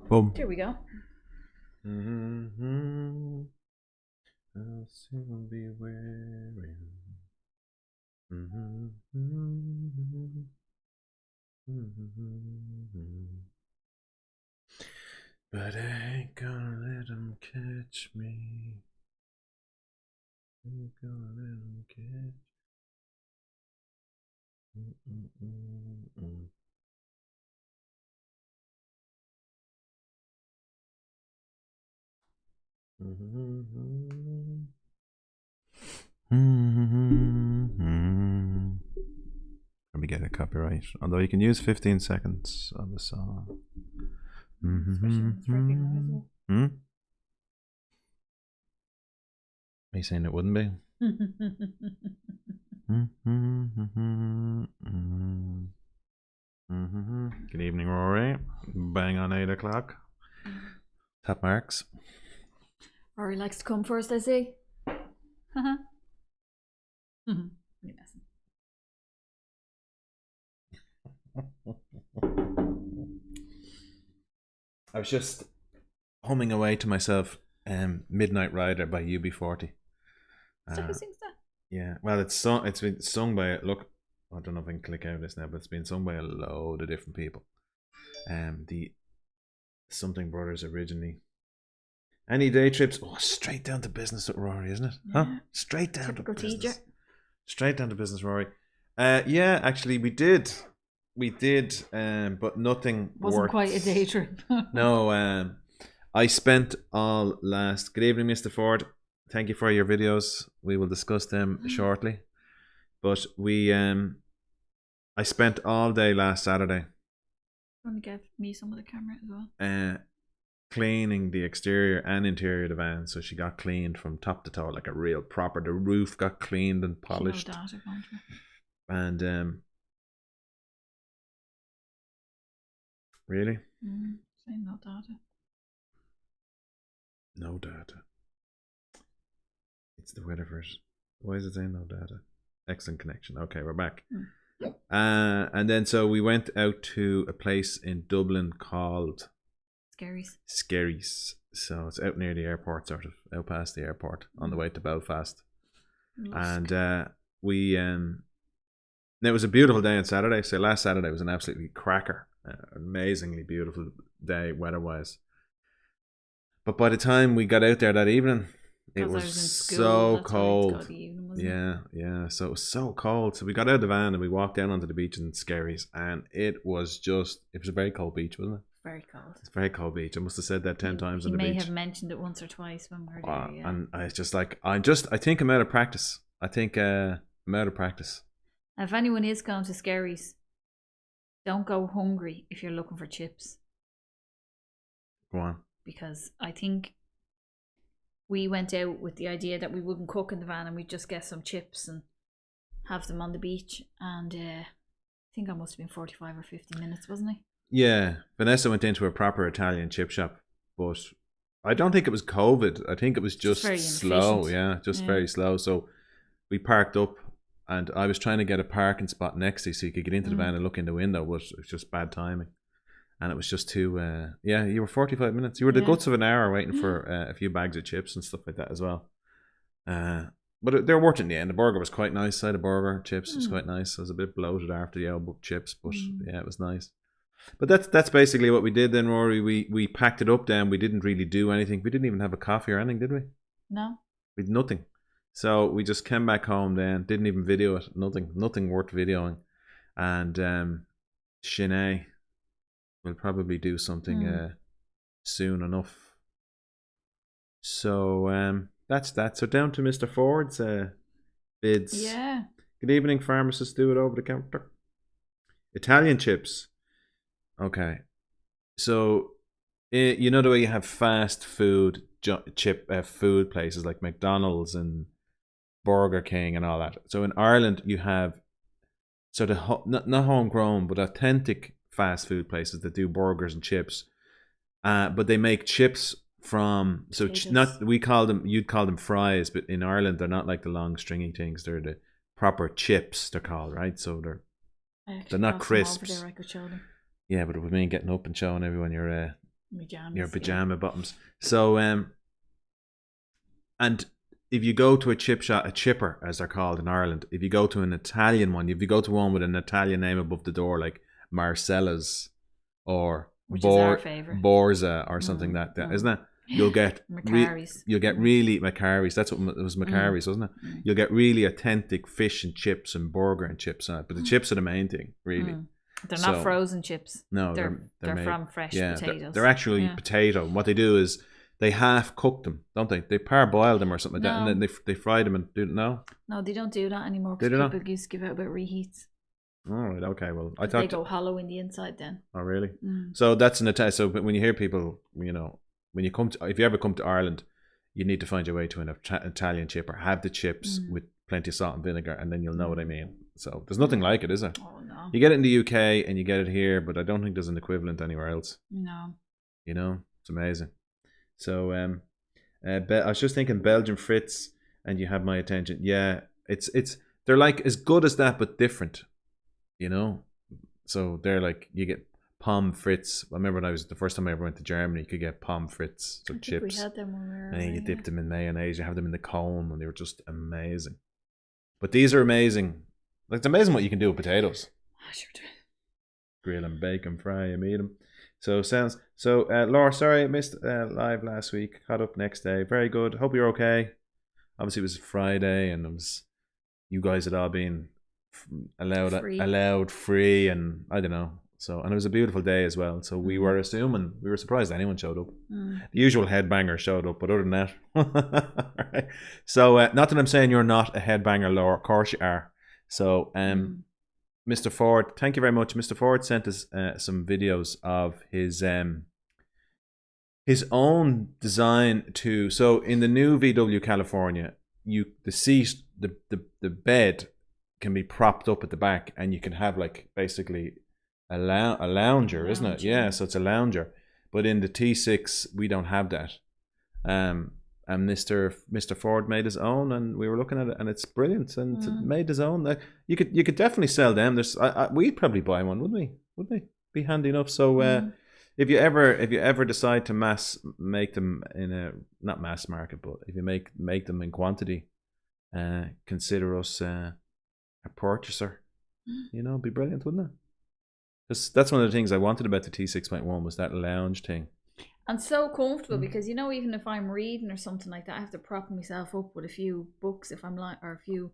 Boom. Here we go. Mm-hmm. I'll soon be wearing. Mm-hmm. Mm-hmm. But I ain't gonna let them catch me. Ain't gonna let them catch. Mm-mm-mm-mm. Mm-hmm. Mm-hmm. Let me get a copyright. Although you can use 15 seconds of the song. Especially if it's recognizable. Hmm? Are you saying it wouldn't be? Good evening, Rory. Bang on 8 o'clock. Top marks. Rory likes to come first, I see. You're messing. I was just humming away to myself, "Midnight Rider" by UB40. So who sings that? Yeah, well, it's been sung by, look, I don't know if I can click out of this now, but it's been sung by a load of different people. The Something Brothers originally. Any day trips? Oh, straight down to business with Rory, isn't it? Yeah. Huh? Straight down Typical to business. teacher. Straight down to business, Rory. Yeah, actually, we did, but nothing Wasn't worked. quite a day trip. No, I spent all last. Good evening, Mr. Ford. Thank you for your videos. We will discuss them shortly. But I spent all day last Saturday. Want to give me some of the camera as well? Cleaning the exterior and interior of the van. So she got cleaned from top to toe, like a real proper. The roof got cleaned and polished. No data going through. And really? Saying no data. No data. It's the weather for it. Why is it saying no data? Excellent connection. Okay, we're back. And then so we went out to a place in Dublin called Skerries. So it's out near the airport, sort of out past the airport, on the way to Belfast. And it was a beautiful day on Saturday. So last Saturday was an absolutely cracker, amazingly beautiful day weather-wise. But by the time we got out there that evening, it was so cold. Yeah. So it was so cold. So we got out of the van and we walked down onto the beach in Skerries, and it was a very cold beach, wasn't it? Very cold. It's a very cold beach. I must have said that 10 times on the beach. You may have mentioned it once or twice when we were there. Yeah. And I was just like, I think I'm out of practice. I'm out of practice. If anyone is going to Skerries, don't go hungry if you're looking for chips. Go on. Because I think we went out with the idea that we wouldn't cook in the van and we'd just get some chips and have them on the beach. And I think I must have been 45 or 50 minutes, wasn't I? Yeah. Vanessa went into a proper Italian chip shop, but I don't think it was COVID. I think it was just slow. Yeah, very slow. So we parked up, and I was trying to get a parking spot next to you so you could get into the van and look in the window, but it was just bad timing. And it was just too, you were 45 minutes. You were the guts of an hour waiting for a few bags of chips and stuff like that as well. But they're worth it in the end. The burger was quite nice. Side of burger, chips was quite nice. I was a bit bloated after the elbow chips, but yeah, it was nice. But that's basically what we did then, Rory. We packed it up then. We didn't really do anything. We didn't even have a coffee or anything, did we? No. We did nothing. So we just came back home then. Didn't even video it. Nothing worth videoing. And Sinead will probably do something soon enough. So that's that. So down to Mr. Ford's bids. Yeah. Good evening, pharmacist. Do it over the counter. Italian chips. Okay. So you know the way you have fast food food places like McDonald's and Burger King and all that. So in Ireland you have sort of not homegrown but authentic fast food places that do burgers and chips, but they make chips from you'd call them fries, but in Ireland they're not like the long stringy things. They're the proper chips, they're called, right? So they're not crisps. There, I could show them. Yeah, but it would mean getting up and showing everyone your Your pajama bottoms. So and if you go to a chipper as they're called in Ireland, if you go to an Italian one, if you go to one with an Italian name above the door like Marcella's or which is our favorite, Borza or something like that, isn't it? You'll get Macari's. You'll get really Macari's. That's what it was, Macari's, wasn't it? You'll get really authentic fish and chips and burger and chips on it. But the chips are the main thing, really. They're not frozen chips. No, they're made from fresh potatoes. They're actually potato. And what they do is they half cook them, don't they? They parboil them or something like that, and then they fry them and do it. No, they don't do that anymore because people used to give out about reheats. All right, okay. Well, I thought they go hollow in the inside then. Oh, really? So that's an Italian. So when you hear people, when you if you ever come to Ireland, you need to find your way to an Italian chipper. Have the chips with plenty of salt and vinegar, and then you'll know what I mean. So there's nothing like it, is there? Oh no. You get it in the UK and you get it here, but I don't think there's an equivalent anywhere else. No. It's amazing. So I was just thinking Belgian frites, and you have my attention. Yeah, they're like as good as that, but different. So they're like, you get pommes frites. I remember when the first time I ever went to Germany, you could get pommes frites, so chips. We had them when we were and you dip them in mayonnaise. You have them in the cone, and they were just amazing. But these are amazing. Like, it's amazing what you can do with potatoes. I sure do. Grill and bake them, fry them, eat them. So Laura, sorry I missed live last week. Caught up next day. Very good. Hope you're okay. Obviously it was Friday, and you guys had all been allowed free, and I don't know. So, and it was a beautiful day as well. So we were surprised anyone showed up. The usual headbanger showed up, but other than that, right. So not that I'm saying you're not a headbanger, Laura. Of course you are. So Mr. Ford, thank you very much. Mr. Ford sent us some videos of his own design to. So in the new VW California, the seat, the bed can be propped up at the back, and you can have like basically a lounger, isn't it? Yeah, so it's a lounger. But in the T6, we don't have that. And Mr. Ford made his own, and we were looking at it, and it's brilliant. And made his own. You could definitely sell them. We'd probably buy one, wouldn't we? Wouldn't they be handy enough? So if you ever decide to make them in a not mass market, but if you make them in quantity, consider us a purchaser. It'd be brilliant, wouldn't it? That's one of the things I wanted about the T6.1 was that lounge thing. And so comfortable because even if I'm reading or something like that, I have to prop myself up with a few books if I'm or a few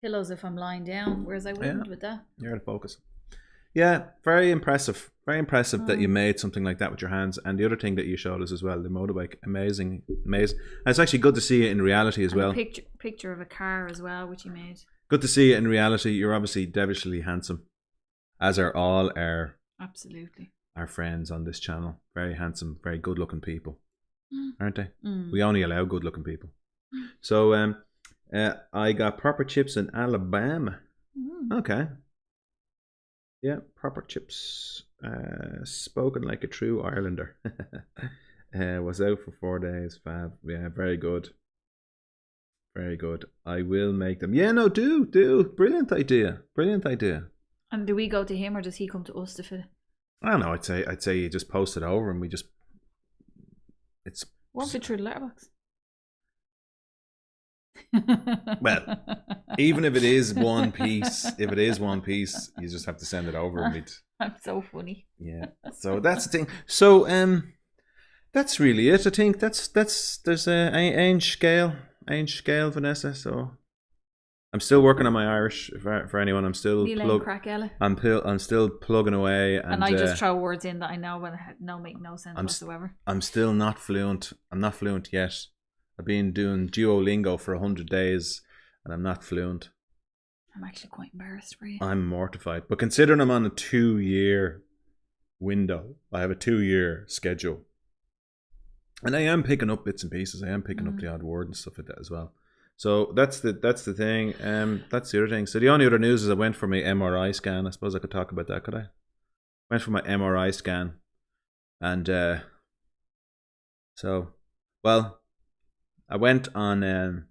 pillows if I'm lying down. Whereas I wouldn't with that. You're out of focus. Yeah, very impressive. Very impressive that you made something like that with your hands. And the other thing that you showed us as well, the motorbike, amazing. And it's actually good to see it in reality as well. A picture of a car as well, which you made. Good to see it in reality. You're obviously devilishly handsome, as are all our friends on this channel. Very handsome, very good looking people, aren't they? We only allow good looking people. So I got proper chips in Alabama. Okay. Yeah, proper chips. Spoken like a true Irelander. Was out for 4 days. Fab. Yeah, very good. Very good. I will make them. Yeah, no, do. Brilliant idea. And do we go to him or does he come to us to fit? I don't know. I'd say you just post it over and we just. Won't fit through the letterbox. Well, even if it is one piece, you just have to send it over and we'd. I'm so funny. Yeah. So that's the thing. So that's really it. I think there's a Ainge scale, Vanessa. So I'm still working on my Irish for anyone. I'm still I'm still plugging away, and I just throw words in that I know but make no sense whatsoever. I'm still not fluent. I'm not fluent yet. I've been doing Duolingo for 100 days, and I'm not fluent. I'm actually quite embarrassed for you. I'm mortified, but considering I'm on a 2-year window, I have a 2-year schedule, and I am picking up bits and pieces. I am picking up the odd word and stuff like that as well. So that's the thing. That's the other thing. So the only other news is I went for my MRI scan. I suppose I could talk about that, could I? Went for my MRI scan, and I went on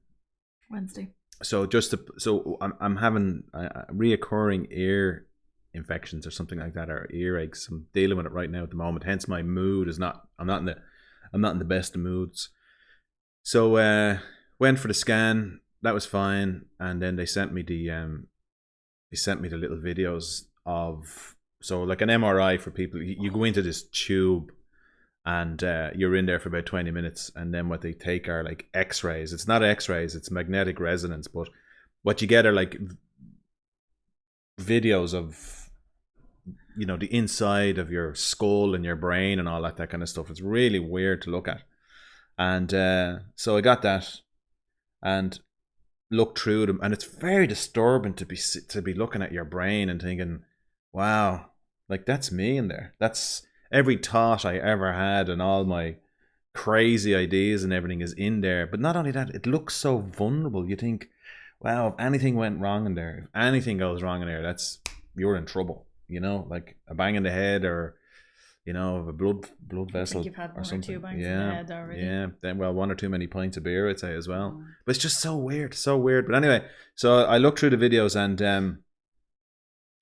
Wednesday. So I'm having reoccurring ear infections or something like that, or earaches. I'm dealing with it right now at the moment. Hence my mood is not. I'm not in the best of moods. So went for the scan. That was fine, and then they sent me the little videos of, so like an MRI for people. You go into this tube, and you're in there for about 20 minutes, and then what they take are like X-rays. It's not X-rays, it's magnetic resonance, but what you get are like videos of, you know, the inside of your skull and your brain and all that kind of stuff. It's really weird to look at. And so I got that and looked through them, and it's very disturbing to be looking at your brain and thinking, wow, like that's me in there. That's every thought I ever had, and all my crazy ideas and everything is in there. But not only that, it looks so vulnerable. You think, wow, if anything went wrong in there, if anything goes wrong in there, you're in trouble. You know, like a bang in the head, or, you know, a blood vessel. I think you've had one or something. Or two bangs in the head already. Yeah, then, well, one or too many pints of beer, I'd say, as well. But it's just so weird. But anyway, so I looked through the videos, and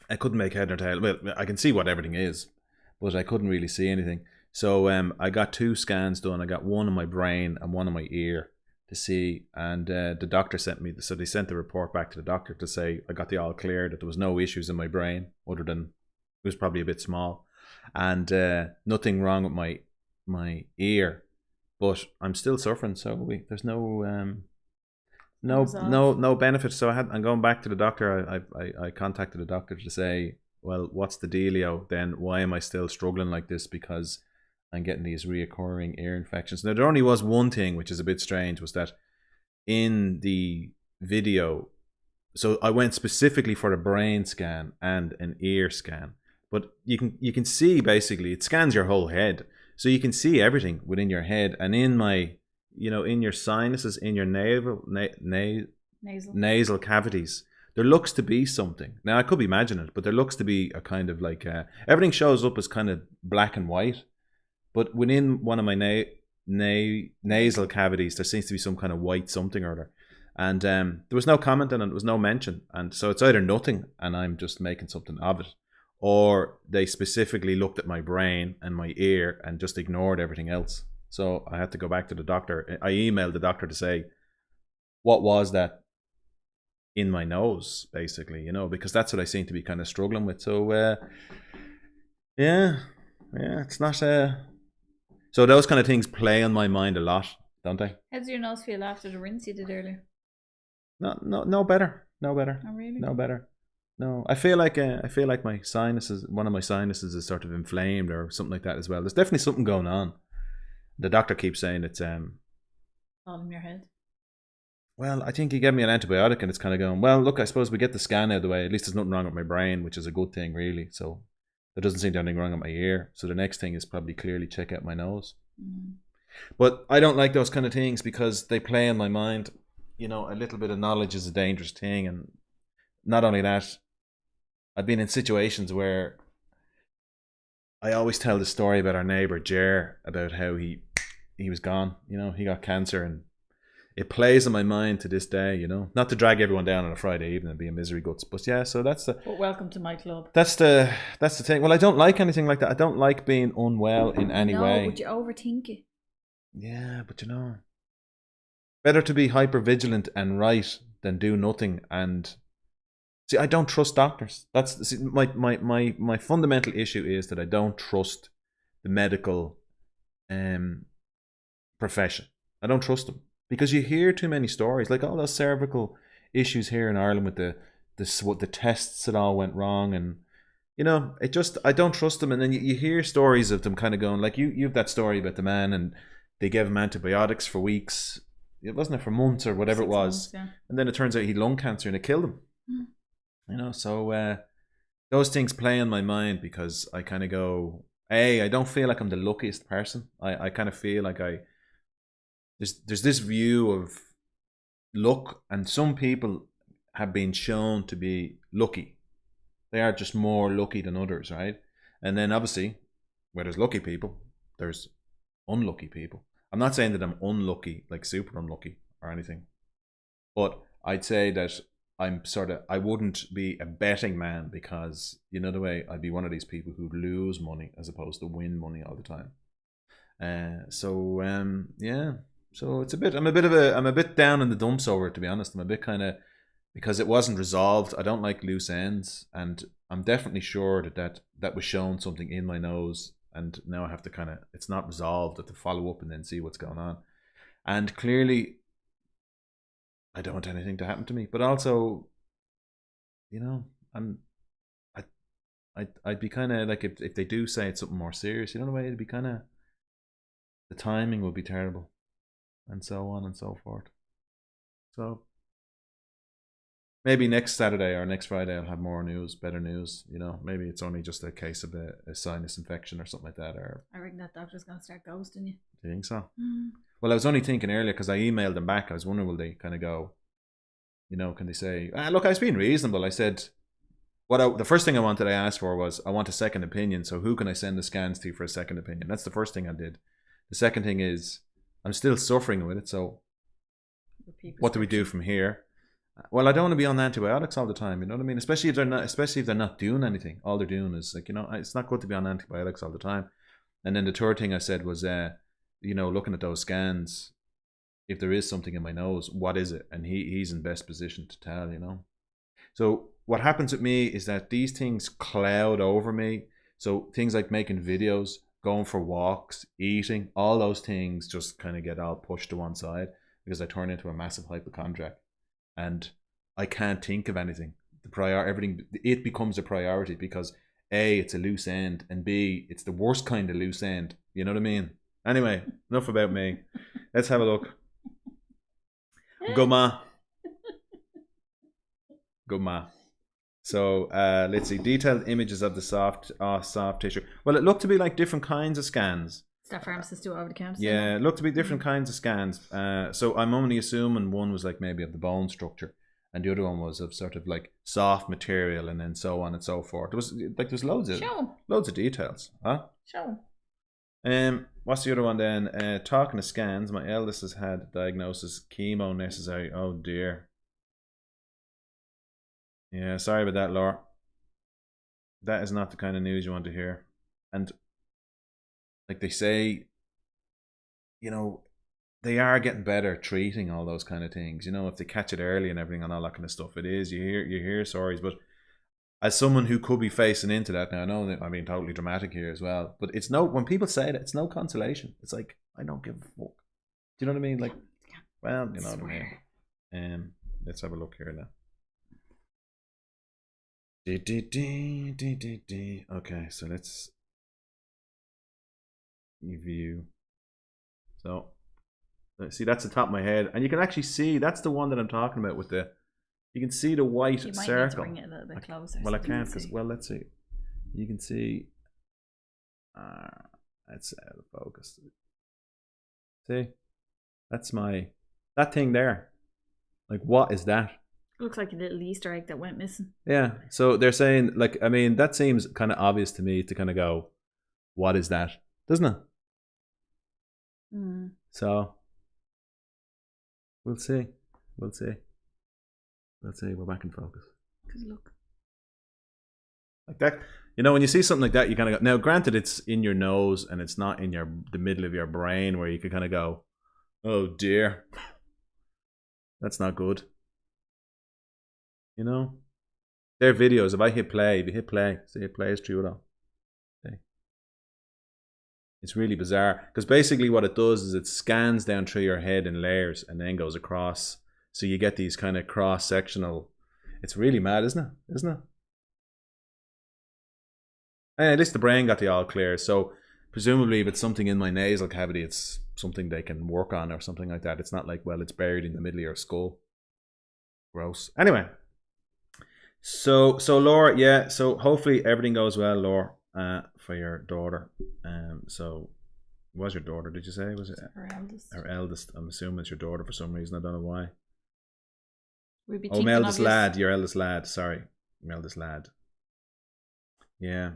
I couldn't make head or tail. Well, I can see what everything is, but I couldn't really see anything. So I got 2 scans done. I got one on my brain and one on my ear to see, and the doctor sent me, so they sent the report back to the doctor to say I got the all clear, that there was no issues in my brain other than it was probably a bit small, and nothing wrong with my ear, but I'm still suffering. So there's no benefit. So I'm going back to the doctor. I contacted the doctor to say, well, what's the dealio then? Why am I still struggling like this? Because I'm getting these reoccurring ear infections. Now, there only was one thing which is a bit strange, was that in the video, so I went specifically for a brain scan and an ear scan, but you can see, basically it scans your whole head, so you can see everything within your head, and in my, you know, in your sinuses, in your nasal cavities, there looks to be something. Now, I could be imagining it, but there looks to be a kind of like everything shows up as kind of black and white. But within one of my nasal cavities, there seems to be some kind of white something or other. And there was no comment on it, there was no mention. And so it's either nothing and I'm just making something of it, or they specifically looked at my brain and my ear and just ignored everything else. So I had to go back to the doctor. I emailed the doctor to say, what was that in my nose, basically, you know, because that's what I seem to be kind of struggling with. So, yeah, it's not... So those kind of things play on my mind a lot, don't they? How does your nose feel after the rinse you did earlier? No better. Oh, really? No better. No, I feel like my sinuses, one of my sinuses is sort of inflamed or something like that as well. There's definitely something going on. The doctor keeps saying it's all in your head. Well, I think he gave me an antibiotic, and it's kind of going, well, look, I suppose we get the scan out of the way. At least there's nothing wrong with my brain, which is a good thing, really. So there doesn't seem to be anything wrong with my ear. So the next thing is probably clearly check out my nose. But I don't like those kind of things because they play in my mind. You know, a little bit of knowledge is a dangerous thing. And not only that, I've been in situations where I always tell the story about our neighbour, Jer, about how he was gone. You know, he got cancer, and it plays in my mind to this day, you know. Not to drag everyone down on a Friday evening and be a misery guts, but yeah, so that's the... But welcome to my club. That's the thing. Well, I don't like anything like that. I don't like being unwell in any way. No, but you overthink it. Yeah, but you know, better to be hyper vigilant and right than do nothing. And see, I don't trust doctors. That's my fundamental issue is that I don't trust the medical profession. I don't trust them. Because you hear too many stories, like all those cervical issues here in Ireland with the tests that all went wrong, and you know, I don't trust them. And then you hear stories of them kind of going, like you have that story about the man, and they gave him antibiotics for weeks, it wasn't for months or whatever it was, yeah. And then it turns out he had lung cancer and it killed him. You know, so those things play in my mind because I kind of go, hey, I don't feel like I'm the luckiest person. I kind of feel like there's this view of luck, and some people have been shown to be lucky. They are just more lucky than others, right? And then obviously, where there's lucky people, there's unlucky people. I'm not saying that I'm unlucky, like super unlucky or anything, but I'd say that I wouldn't be a betting man because, you know the way, I'd be one of these people who lose money as opposed to win money all the time. Yeah. So it's I'm a bit down in the dumps over it, to be honest. I'm a bit kind of, because it wasn't resolved. I don't like loose ends, and I'm definitely sure that was shown something in my nose, and now I have to it's not resolved. I have to follow up and then see what's going on. And clearly, I don't want anything to happen to me, but also, you know, I'd be kind of like, if they do say it's something more serious, you know, the way it'd be kind of, the timing would be terrible, and so on and so forth. So maybe next Saturday or next Friday I'll have more news, better news. You know, maybe it's only just a case of a sinus infection or something like that. Or I reckon that doctor's gonna start ghosting you. Do you think so? Well, I was only thinking earlier because I emailed them back. I was wondering, will they kind of go, you know, can they say, look, I was being reasonable. I said, the first thing I asked for was, I want a second opinion. So who can I send the scans to for a second opinion? That's the first thing I did. The second thing is, I'm still suffering with it. So what do we do from here? Well, I don't want to be on antibiotics all the time. You know what I mean? Especially if they're not doing anything. All they're doing is, like, you know, it's not good to be on antibiotics all the time. And then the third thing I said was, you know, looking at those scans, if there is something in my nose, what is it? And he's in best position to tell, you know. So what happens with me is that these things cloud over me. So things like making videos, going for walks, eating, all those things just kind of get all pushed to one side because I turn into a massive hypochondriac, and I can't think of anything. It becomes a priority because A, it's a loose end, and B, it's the worst kind of loose end. You know what I mean? Anyway, enough about me. Let's have a look. Good ma. So let's see. Detailed images of the soft tissue. Well, it looked to be like different kinds of scans. Staff pharmacists do it over the counter. Yeah, it looked to be different kinds of scans. So I'm only assuming one was like maybe of the bone structure, and the other one was of sort of like soft material, and then so on and so forth. There's loads of details. Huh? Show. What's the other one then? Talking of scans, my eldest has had diagnosis chemo necessary. Oh dear. Yeah, sorry about that, Laura. That is not the kind of news you want to hear. And like they say, you know, they are getting better at treating all those kind of things. You know, if they catch it early and everything and all that kind of stuff, it is. You hear stories, but as someone who could be facing into that now, I know that I'm being totally dramatic here as well, but it's when people say that, it's no consolation. It's like, I don't give a fuck. Do you know what I mean? Like, well, you know what I mean. Let's have a look here now. Okay, so let's view. So see, that's the top of my head, and you can actually see that's the one that I'm talking about with the. You can see the white circle. You might need to bring it a little bit closer. Well, I can't because, well, let's see. You can see. That's out of focus. See, that's that thing there. Like, what is that? It looks like a little Easter egg that went missing. Yeah. So they're saying, like, I mean, that seems kind of obvious to me to kind of go, what is that? Doesn't it? So we'll see. Let's see. We're back in focus. Because look. Like that. You know, when you see something like that, you kind of go, now granted it's in your nose and it's not in the middle of your brain where you could kind of go, oh dear. That's not good. You know? They're videos. If you hit play, see it plays through it all. Okay. It's really bizarre. Because basically what it does is it scans down through your head in layers and then goes across. So you get these kind of cross-sectional. It's really mad, isn't it? At least the brain got the all clear. So presumably if it's something in my nasal cavity, it's something they can work on or something like that. It's not like, well, it's buried in the middle of your skull. Gross. Anyway. So Laura, yeah. So hopefully everything goes well, Laura, for your daughter. So was your daughter? Did you say was it her eldest? Her eldest. I'm assuming it's your daughter for some reason. I don't know why. My eldest lad. Your eldest lad. Sorry, your eldest lad. Yeah.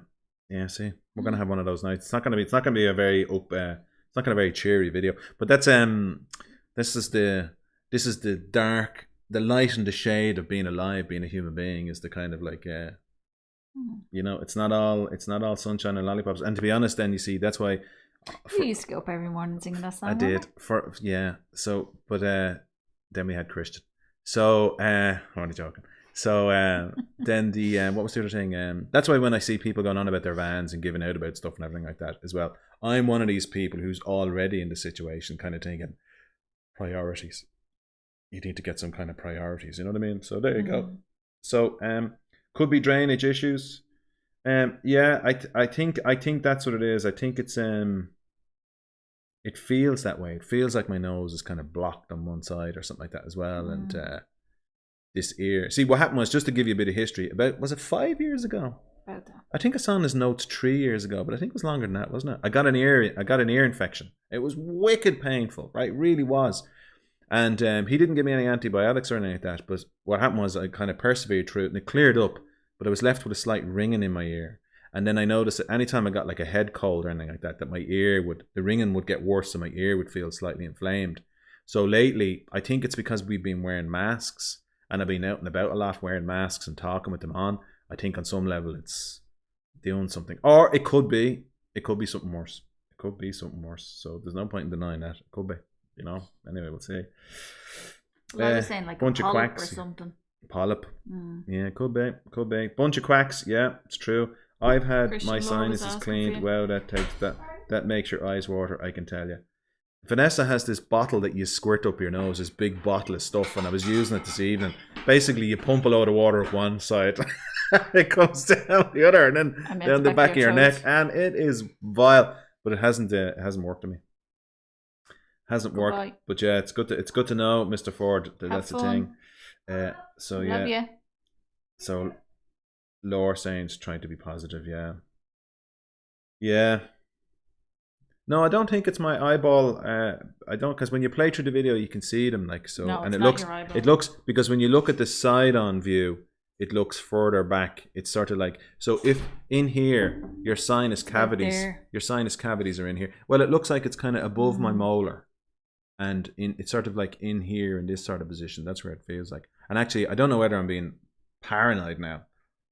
See, we're gonna have one of those nights. It's not gonna be a very it's not gonna be a very cheery video. But that's this is the dark the light and the shade of being alive, being a human being, is the kind of like you know, it's not all sunshine and lollipops. And to be honest, then you see that's why you used to go up every morning singing that song. I did so but then we had Christian, so I'm only joking. So then the what was the other thing? That's why when I see people going on about their vans and giving out about stuff and everything like that as well, I'm one of these people who's already in the situation, kind of thinking priorities. You need to get some kind of priorities, you know what I mean? So there you go. So could be drainage issues. Yeah, I think that's what it is. I think it's it feels that way. It feels like my nose is kind of blocked on one side or something like that as well, and this ear. See, what happened was, just to give you a bit of history, was it 5 years ago? About that. I think I saw in his notes 3 years ago, but I think it was longer than that, wasn't it? I got an ear infection. It was wicked painful, right? It really was. And he didn't give me any antibiotics or anything like that. But what happened was I kind of persevered through it and it cleared up. But I was left with a slight ringing in my ear. And then I noticed that anytime I got like a head cold or anything like that, that the ringing would get worse and my ear would feel slightly inflamed. So lately, I think it's because we've been wearing masks and I've been out and about a lot wearing masks and talking with them on. I think on some level it's doing something. Or it could be something worse. It could be something worse. So there's no point in denying that. It could be. You know, anyway, we'll see. Well, I was saying like bunch a polyp or something. Polyp. Yeah, could be. Bunch of quacks. Yeah, it's true. I've had Christian my sinuses cleaned. Wow, that makes your eyes water, I can tell you. Vanessa has this bottle that you squirt up your nose, this big bottle of stuff, and I was using it this evening. Basically, you pump a load of water up one side, it comes down the other, and then down the back of your neck, and it is vile. But it hasn't worked on me. Hasn't worked, but yeah, it's good to know, Mr. Ford, that's the thing. So yeah, love you. So Laura saying trying to be positive, yeah. No, I don't think it's my eyeball. I don't, because when you play through the video, you can see them like so, no, and it looks because when you look at the side-on view, it looks further back. It's sort of like, so if in here your sinus cavities are in here. Well, it looks like it's kind of above my molar. And it's sort of like in here in this sort of position. That's where it feels like. And actually, I don't know whether I'm being paranoid now,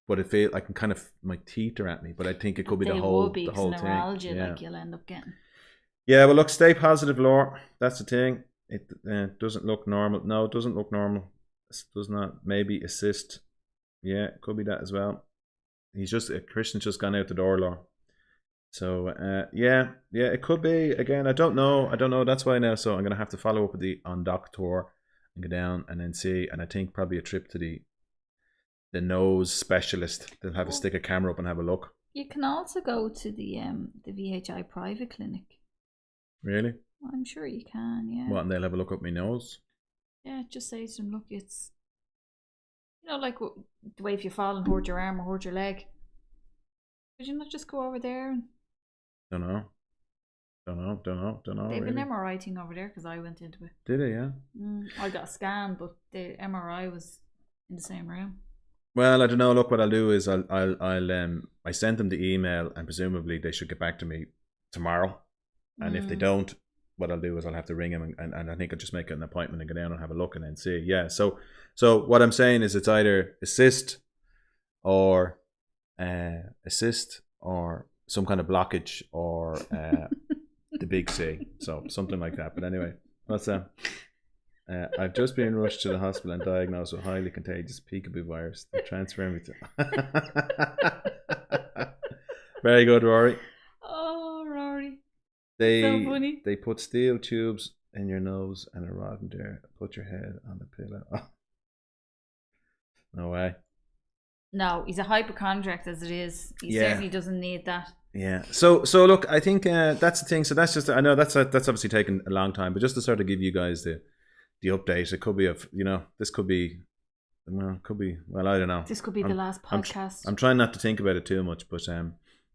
but it feels I can kind of, my teeth are at me. But I think it could be the whole thing. Neuralgia, like you'll end up getting. Yeah, well, look, stay positive, Laura. That's the thing. It doesn't look normal. No, it doesn't look normal. It does not. Maybe assist. Yeah, it could be that as well. Christian's just gone out the door, Laura. So yeah, it could be. Again, I don't know. That's why now. So I'm gonna have to follow up with the doctor and go down and then see. And I think probably a trip to the nose specialist. They'll have to stick a camera up and have a look. You can also go to the VHI private clinic. Really? I'm sure you can. Yeah. What? And they'll have a look up my nose. Yeah, just say to them, look, it's like the way if you fall and hurt your arm or hurt your leg. Could you not just go over there and? Don't know. They have an MRI thing over there because I went into it. Did they? Yeah. I got a scan, but the MRI was in the same room. Well, I don't know. Look, what I'll do is I sent them the email and presumably they should get back to me tomorrow. And if they don't, what I'll do is I'll have to ring them and I think I'll just make an appointment and go down and have a look and then see. Yeah. So what I'm saying is it's either assist or some kind of blockage or the big C, so something like that. But anyway, what's that? I've just been rushed to the hospital and diagnosed with highly contagious peekaboo virus. They're transferring me to. Very good, Rory. Oh, Rory. So funny. They put steel tubes in your nose and a rod in there. Put your head on the pillow. Oh. No way. No, he's a hypochondriac as it is. He certainly doesn't need that. Yeah. So look, I think that's the thing. So that's just, I know that's obviously taken a long time, but just to sort of give you guys the update, it could be this could be, well, I don't know. This could be the last podcast. I'm trying not to think about it too much, but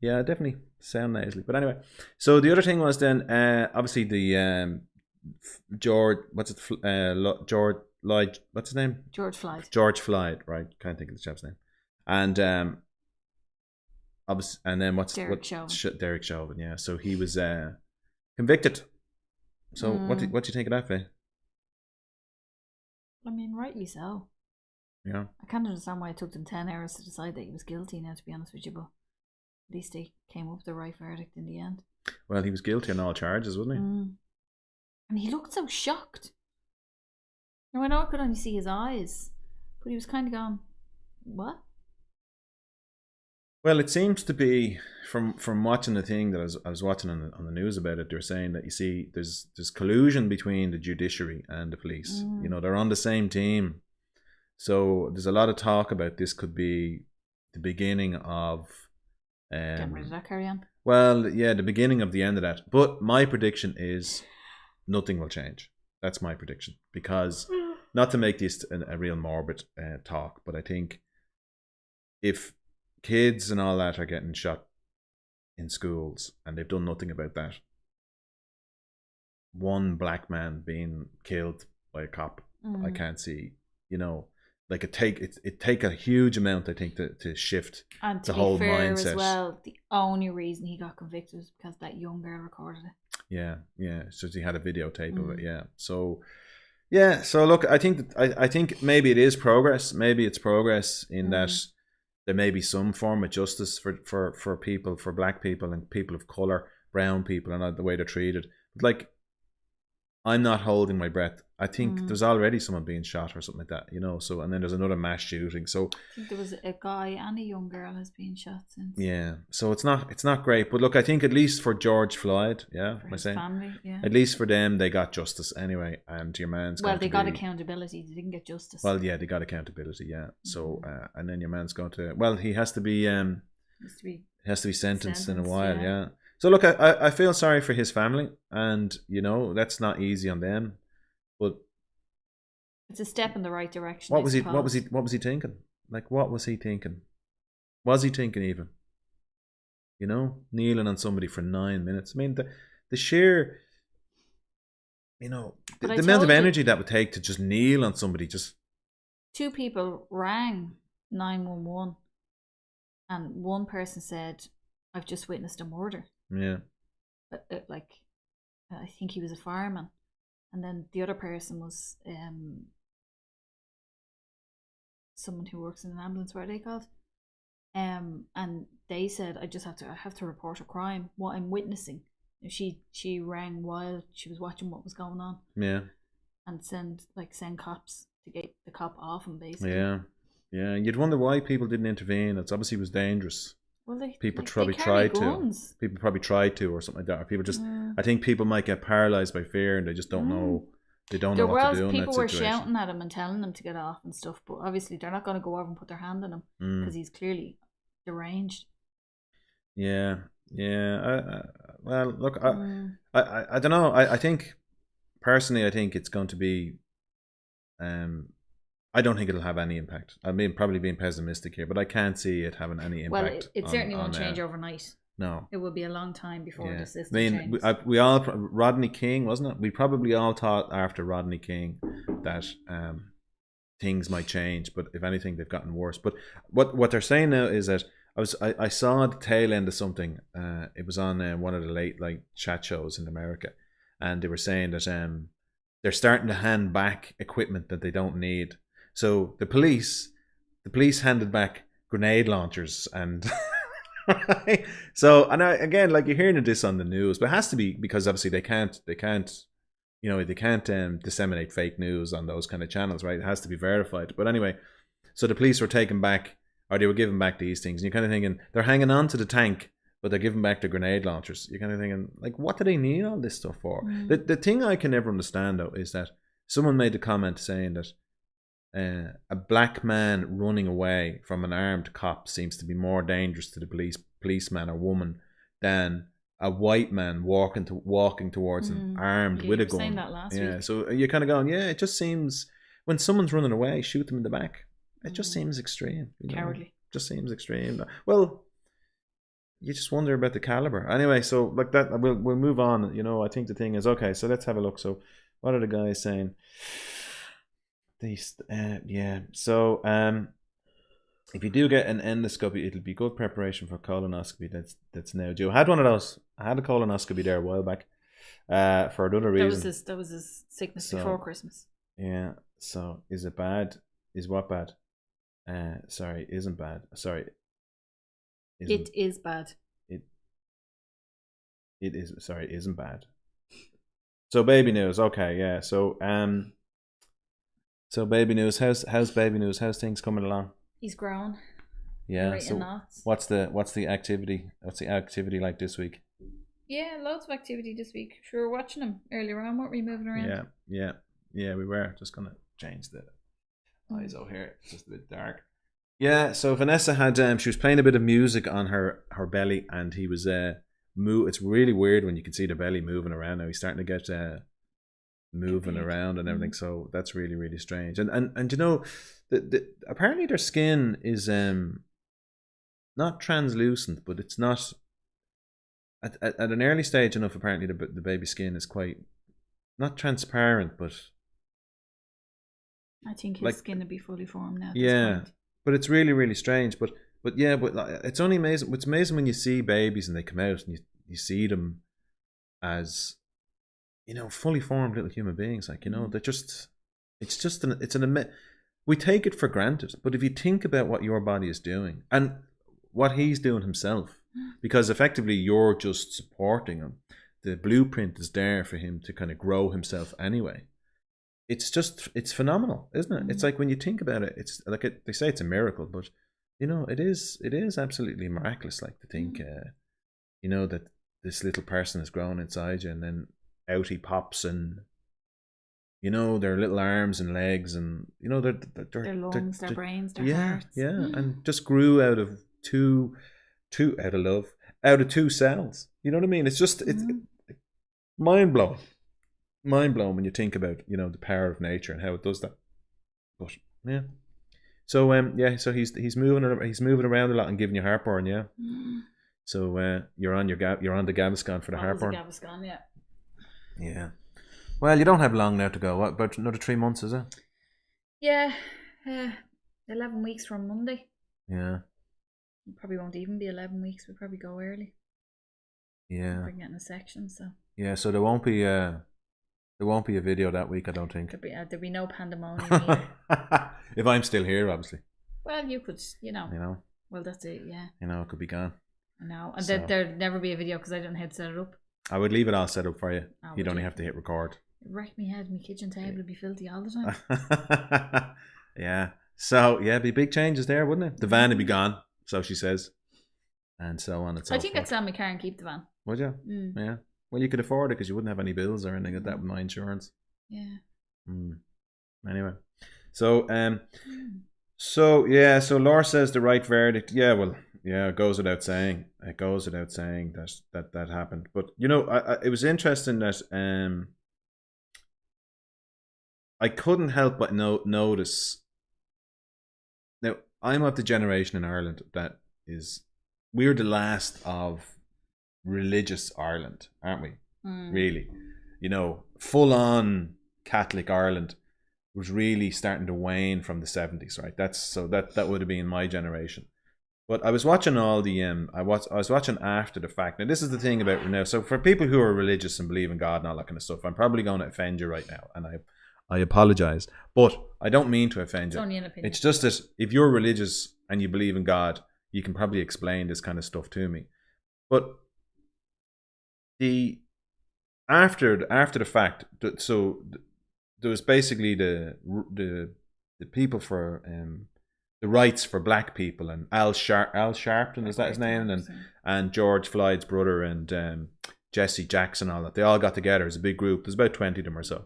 yeah, definitely sound nasally. But anyway, so the other thing was then obviously the George Lloyd, what's his name? George Floyd, right? Can't think of the chap's name. And obviously, and then Derek Chauvin. Derek Chauvin, yeah. So he was convicted. So what do you think of that, Faye? I mean, rightly so. Yeah. I can't understand why it took them 10 hours to decide that he was guilty now, to be honest with you, but at least they came up with the right verdict in the end. Well, he was guilty on all charges, wasn't he? And he looked so shocked. Now, I know I could only see his eyes, but he was kind of going, what? Well, it seems to be from watching the thing that I was watching on the news about it. They're saying that, you see, there's collusion between the judiciary and the police. You know, they're on the same team. So there's a lot of talk about this could be the beginning of Getting rid of that carry-on. Well, yeah, the beginning of the end of that. But my prediction is nothing will change. That's my prediction. Because, not to make this a real morbid talk, but I think if kids and all that are getting shot in schools and they've done nothing about that, one black man being killed by a cop, I can't see, you know, like it take a huge amount, I think, to shift and the whole mindset. As well, the only reason he got convicted was because that young girl recorded it. Yeah. So he had a videotape of it. Yeah. So look, I think maybe it is progress. Maybe it's progress in that there may be some form of justice for people, for black people and people of color, brown people, and the way they're treated. But like, I'm not holding my breath. I think there's already someone being shot or something like that, you know. So, and then there's another mass shooting. So I think there was a guy and a young girl has been shot since. Yeah. So it's not great. But look, I think at least for George Floyd, for his family, at least for them, they got justice anyway. And your man's they got accountability. They didn't get justice. Well, yeah, they got accountability. Yeah. So and then your man's going to. Well, he has to be. Has to be sentenced in a while. Yeah. So look, I feel sorry for his family, and you know that's not easy on them, but it's a step in the right direction. What was he thinking? Like, what was he thinking? Was he thinking even? You know, kneeling on somebody for 9 minutes. I mean, the sheer, you know, the amount of energy that would take to just kneel on somebody. Just 2 people rang 911, and one person said, "I've just witnessed a murder." Yeah. I think he was a fireman, and then the other person was someone who works in an ambulance. What are they called? And they said, I have to report a crime. What I'm witnessing. She rang while she was watching what was going on. Yeah. And send cops to get the cop off him, basically. Yeah. Yeah. You'd wonder why people didn't intervene. It's obviously was dangerous. Well, people probably tried to. People probably tried to, or something like that. Or people just, I think people might get paralyzed by fear, and they just don't know. They don't know what to do in that situation. People were shouting at him and telling them to get off and stuff, but obviously they're not going to go over and put their hand on him because he's clearly deranged. Yeah. Well, look, I don't know. I think personally, I think it's going to be. I don't think it'll have any impact. I mean, probably being pessimistic here, but I can't see it having any impact. Well, it certainly won't change overnight. No. It will be a long time before the system changes. We all, Rodney King, wasn't it? We probably all thought after Rodney King that things might change, but if anything, they've gotten worse. But what they're saying now is that I saw the tail end of something. It was on one of the late chat shows in America, and they were saying that they're starting to hand back equipment that they don't need. So the police handed back grenade launchers and so, and again, like you're hearing this on the news, but it has to be because obviously they can't disseminate fake news on those kind of channels, right? It has to be verified. But anyway, so the police were taking back, or they were giving back these things, and you're kind of thinking they're hanging on to the tank, but they're giving back the grenade launchers. You're kind of thinking, like, what do they need all this stuff for? The thing I can never understand though is that someone made a comment saying that a black man running away from an armed cop seems to be more dangerous to the policeman or woman than a white man walking towards them armed with a gun. Saying that last week. So you're kind of going, it just seems when someone's running away, shoot them in the back. It just seems extreme. Cowardly. Just seems extreme. Well, you just wonder about the caliber. Anyway, so like that, we'll move on. You know, I think the thing is, okay, so let's have a look. So what are the guys saying? So if you do get an endoscopy, it'll be good preparation for colonoscopy. That's now due. I had one of those. I had a colonoscopy there a while back for another reason. That was his sickness before Christmas. Yeah. So is it bad? Is what bad? Sorry, isn't bad. Sorry. It is bad. It is, sorry, isn't bad. So baby news, okay, yeah. So baby news, how's baby news? How's things coming along? He's grown. Yeah. So what's the activity? What's the activity like this week? Yeah, loads of activity this week. Sure, we're watching him earlier on, weren't we, moving around? Yeah, we were. Just gonna change the ISO here. It's just a bit dark. Yeah, so Vanessa had she was playing a bit of music on her belly, and he was it's really weird when you can see the belly moving around now. He's starting to get moving around and everything, so that's really, really strange. And you know, apparently their skin is not translucent, but it's not at an early stage enough. Apparently the baby skin is quite not transparent, but I think his skin will be fully formed now. Yeah, but it's really, really strange. But yeah, but it's only amazing. It's amazing when you see babies and they come out and you see them as, you know, fully formed little human beings. Like, you know, they're just, we take it for granted. But if you think about what your body is doing and what he's doing himself, because effectively you're just supporting him, the blueprint is there for him to kind of grow himself anyway. It's phenomenal, isn't it? It's like when you think about it, it's like they say it's a miracle, but you know, it is absolutely miraculous. Like to think, you know, that this little person has grown inside you, and then out he pops, and you know, their little arms and legs, and you know, their lungs, their brains, their hearts. Yeah, and just grew out of two out of love, out of two cells. You know what I mean? It's just it's mind blowing when you think about, you know, the power of nature and how it does that. But yeah. So so he's moving around a lot and giving you heartburn, yeah. So you're on the Gaviscon for the heartburn. Gaviscon, yeah. Yeah. Well, you don't have long now to go. What, about another 3 months, is it? Yeah. 11 weeks from Monday. Yeah. It probably won't even be 11 weeks. We'll probably go early. Yeah. We're getting a section, so. Yeah. So there won't be a video that week, I don't think. There'll be no pandemonium either. If I'm still here, obviously. Well, you could, you know. You know. Well, that's it, yeah. You know, it could be gone. I know. And there'd never be a video because I don't know how to set it up. I would leave it all set up for you. You'd only have to hit record. It wrecked me head. My kitchen table would be filthy all the time. Yeah. So, yeah, it'd be big changes there, wouldn't it? The van would be gone, so she says. And so on and so forth. I think I'd sell my car and keep the van. Would you? Yeah. Well, you could afford it because you wouldn't have any bills or anything like that with my insurance. Yeah. Anyway. So, so Laura says the right verdict. Yeah, well, yeah, it goes without saying. It goes without saying that happened. But, you know, it was interesting that I couldn't help but notice. Now, I'm of the generation in Ireland that is, we're the last of religious Ireland, aren't we? Really, you know, full on Catholic Ireland was really starting to wane from the 70s, right? That would have been my generation. But I was watching all the I was watching after the fact. Now this is the thing about now. So for people who are religious and believe in God and all that kind of stuff, I'm probably going to offend you right now, and I apologize, but I don't mean to offend you. It's only an opinion. It's just that if you're religious and you believe in God, you can probably explain this kind of stuff to me. But after the fact, so there was basically the people for the rights for black people, and Al Sharpton, is that his name, and George Floyd's brother, and Jesse Jackson, all that. They all got together as a big group. There's about 20 of them or so.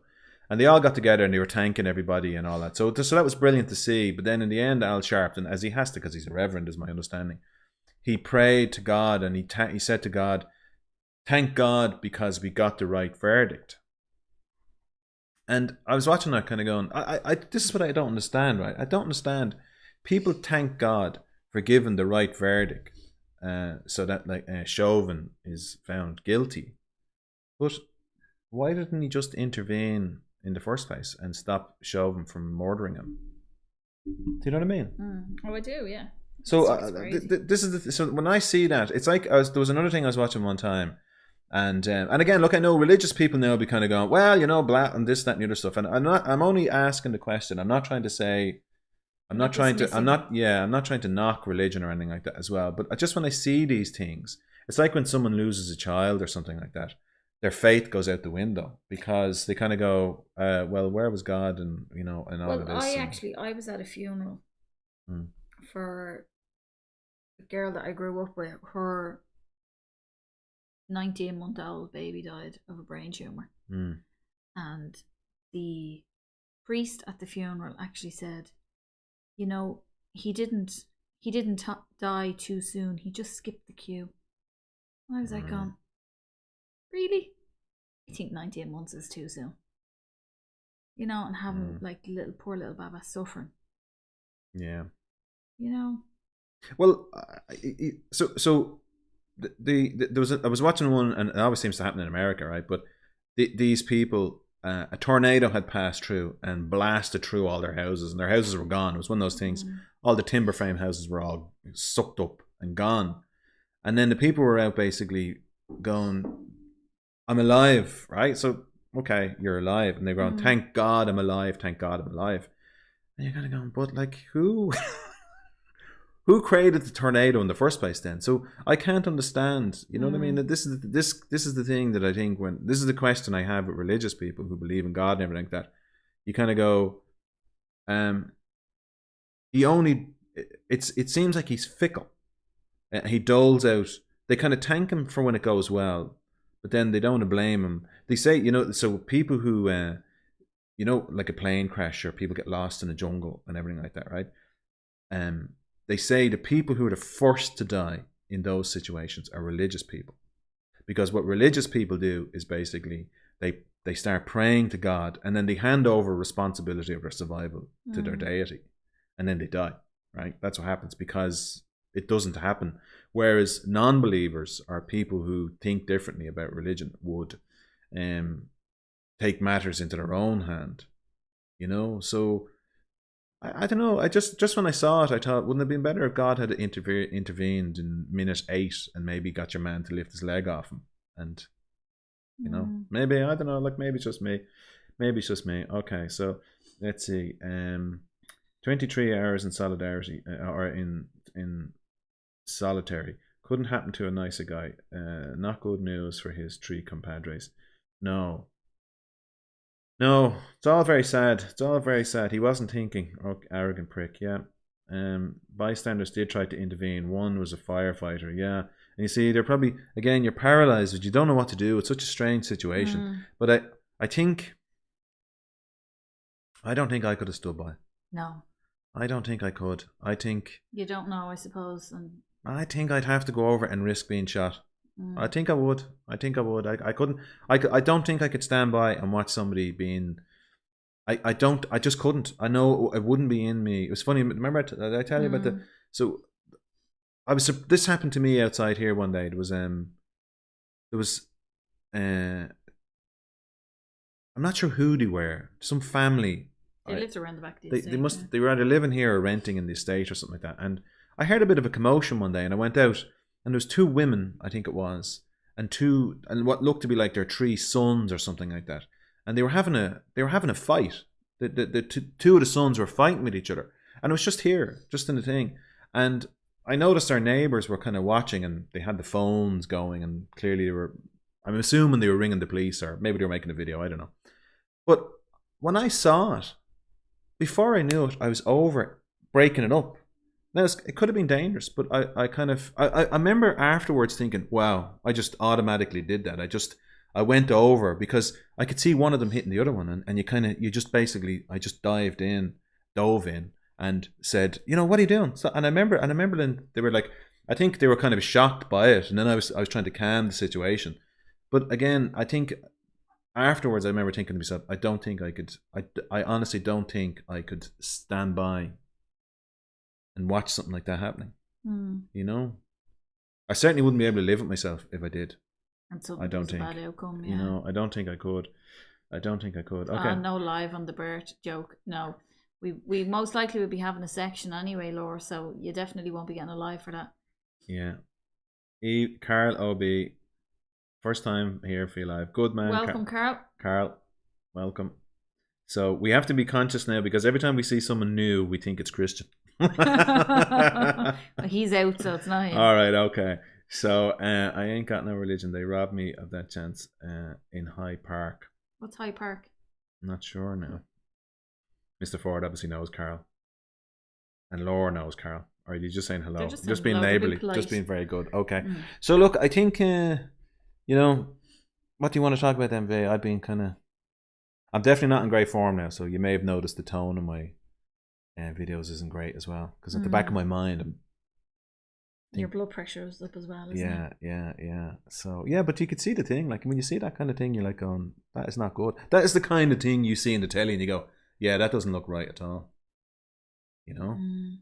And they all got together and they were thanking everybody and all that. So that was brilliant to see. But then in the end, Al Sharpton, as he has to because he's a reverend, is my understanding, he prayed to God and he said to God, "Thank God because we got the right verdict." And I was watching that kind of going, this is what I don't understand, right? I don't understand. People thank God for giving the right verdict so that like Chauvin is found guilty. But why didn't he just intervene in the first place and stop Chauvin from murdering him? Do you know what I mean? Oh, I do, yeah. So this is so when I see that, it's like there was another thing I was watching one time, And again, look, I know religious people now be kind of going, well, you know, blah, and this, that, and the other stuff. And I'm only asking the question. I'm not trying to say, I'm not trying to knock religion or anything like that as well. But just when I see these things, it's like when someone loses a child or something like that, their faith goes out the window because they kind of go, well, where was God, and you know, and all of this. I was at a funeral for a girl that I grew up with. Her 19-month-old baby died of a brain tumor, and the priest at the funeral actually said, you know, he didn't die too soon. He just skipped the queue. I was like, really? I think 19 months is too soon. You know, and having like poor little Baba suffering. Yeah. You know. Well, so I was watching one, and it always seems to happen in America, right? But these people, a tornado had passed through and blasted through all their houses, and their houses were gone. It was one of those things. All the timber frame houses were all sucked up and gone, and then the people were out basically going, "I'm alive," right? So okay, you're alive, and they're going, "Thank God I'm alive. Thank God I'm alive." And you're kind of going, but like who? Who created the tornado in the first place then? So I can't understand, you know what I mean? That this is the thing that I think this is the question I have with religious people who believe in God and everything like that. You kind of go, it seems like he's fickle. He doles out, they kind of thank him for when it goes well, but then they don't want to blame him. They say, you know, so people who, you know, like a plane crash or people get lost in a jungle and everything like that, right? They say the people who are the first to die in those situations are religious people. Because what religious people do is basically they start praying to God, and then they hand over responsibility of their survival to their deity, and then they die, right? That's what happens because it doesn't happen. Whereas non-believers or people who think differently about religion would take matters into their own hand, you know? So I don't know. I just when I saw it, I thought, wouldn't it have been better if God had intervened in minute 8 and maybe got your man to lift his leg off him? And you know, maybe, I don't know. Like maybe it's just me. Maybe it's just me. Okay, so let's see. 23 hours in solidarity or in solitary couldn't happen to a nicer guy. Not good news for his 3 compadres. No, it's all very sad. It's all very sad. He wasn't thinking. Oh, arrogant prick, yeah. Bystanders did try to intervene. One was a firefighter, yeah. And you see, they're probably, again, you're paralyzed, but you don't know what to do. It's such a strange situation. But I don't think I could have stood by. No. I don't think I could. I think... You don't know, I suppose. And I think I'd have to go over and risk being shot. I think I would. I couldn't. I don't think I could stand by and watch somebody being. I just couldn't. I know it wouldn't be in me. It was funny. Remember, did I tell you about the? So, this happened to me outside here one day. There was I'm not sure who they were. Some family. They lived around the back of the estate. They were either living here or renting in the estate or something like that. And I heard a bit of a commotion one day, and I went out. And there was 2 women, I think it was, and what looked to be like their 3 sons or something like that. And they were having a fight. The 2 of the sons were fighting with each other, and it was just here, just in the thing. And I noticed our neighbours were kind of watching, and they had the phones going, and clearly they were. I'm assuming they were ringing the police, or maybe they were making a video. I don't know. But when I saw it, before I knew it, I was over breaking it up. Now, it could have been dangerous, but I remember afterwards thinking, wow, I just automatically did that. I went over because I could see one of them hitting the other one, and I just dove in and said, you know, what are you doing? So, and I remember then they were like, I think they were kind of shocked by it, and then I was trying to calm the situation. But again, I think afterwards I remember thinking to myself, I don't think I could, I honestly don't think I could stand by and watch something like that happening. You know, I certainly wouldn't be able to live with myself if I did. And I don't think. Bad outcome, yeah. You know, I don't think I could. Okay. No live on the Bert joke. No, we most likely would be having a section anyway, Laura. So you definitely won't be getting a live for that. Yeah. Carl OB, First time here for you live. Good man. Welcome, Carl. Carl, welcome. So we have to be conscious now because every time we see someone new, we think it's Christian. Well, he's out, so it's not him. All right, okay. So I ain't got no religion. They robbed me of that chance in High Park. What's High Park? I'm not sure now. Mr. Ford obviously knows Carl. And Laura knows Carl. Or are you just saying hello? Just being neighbourly. Just being very good. Okay. So look, I think, what do you want to talk about then, Vay? I'm definitely not in great form now. So you may have noticed the tone of my videos isn't great as well. Because at the back of my mind, your blood pressure is up as well, isn't it? Yeah. So, yeah, but you could see the thing. Like, when you see that kind of thing, you're like going, that is not good. That is the kind of thing you see in the telly and you go, yeah, that doesn't look right at all. You know? Anyway.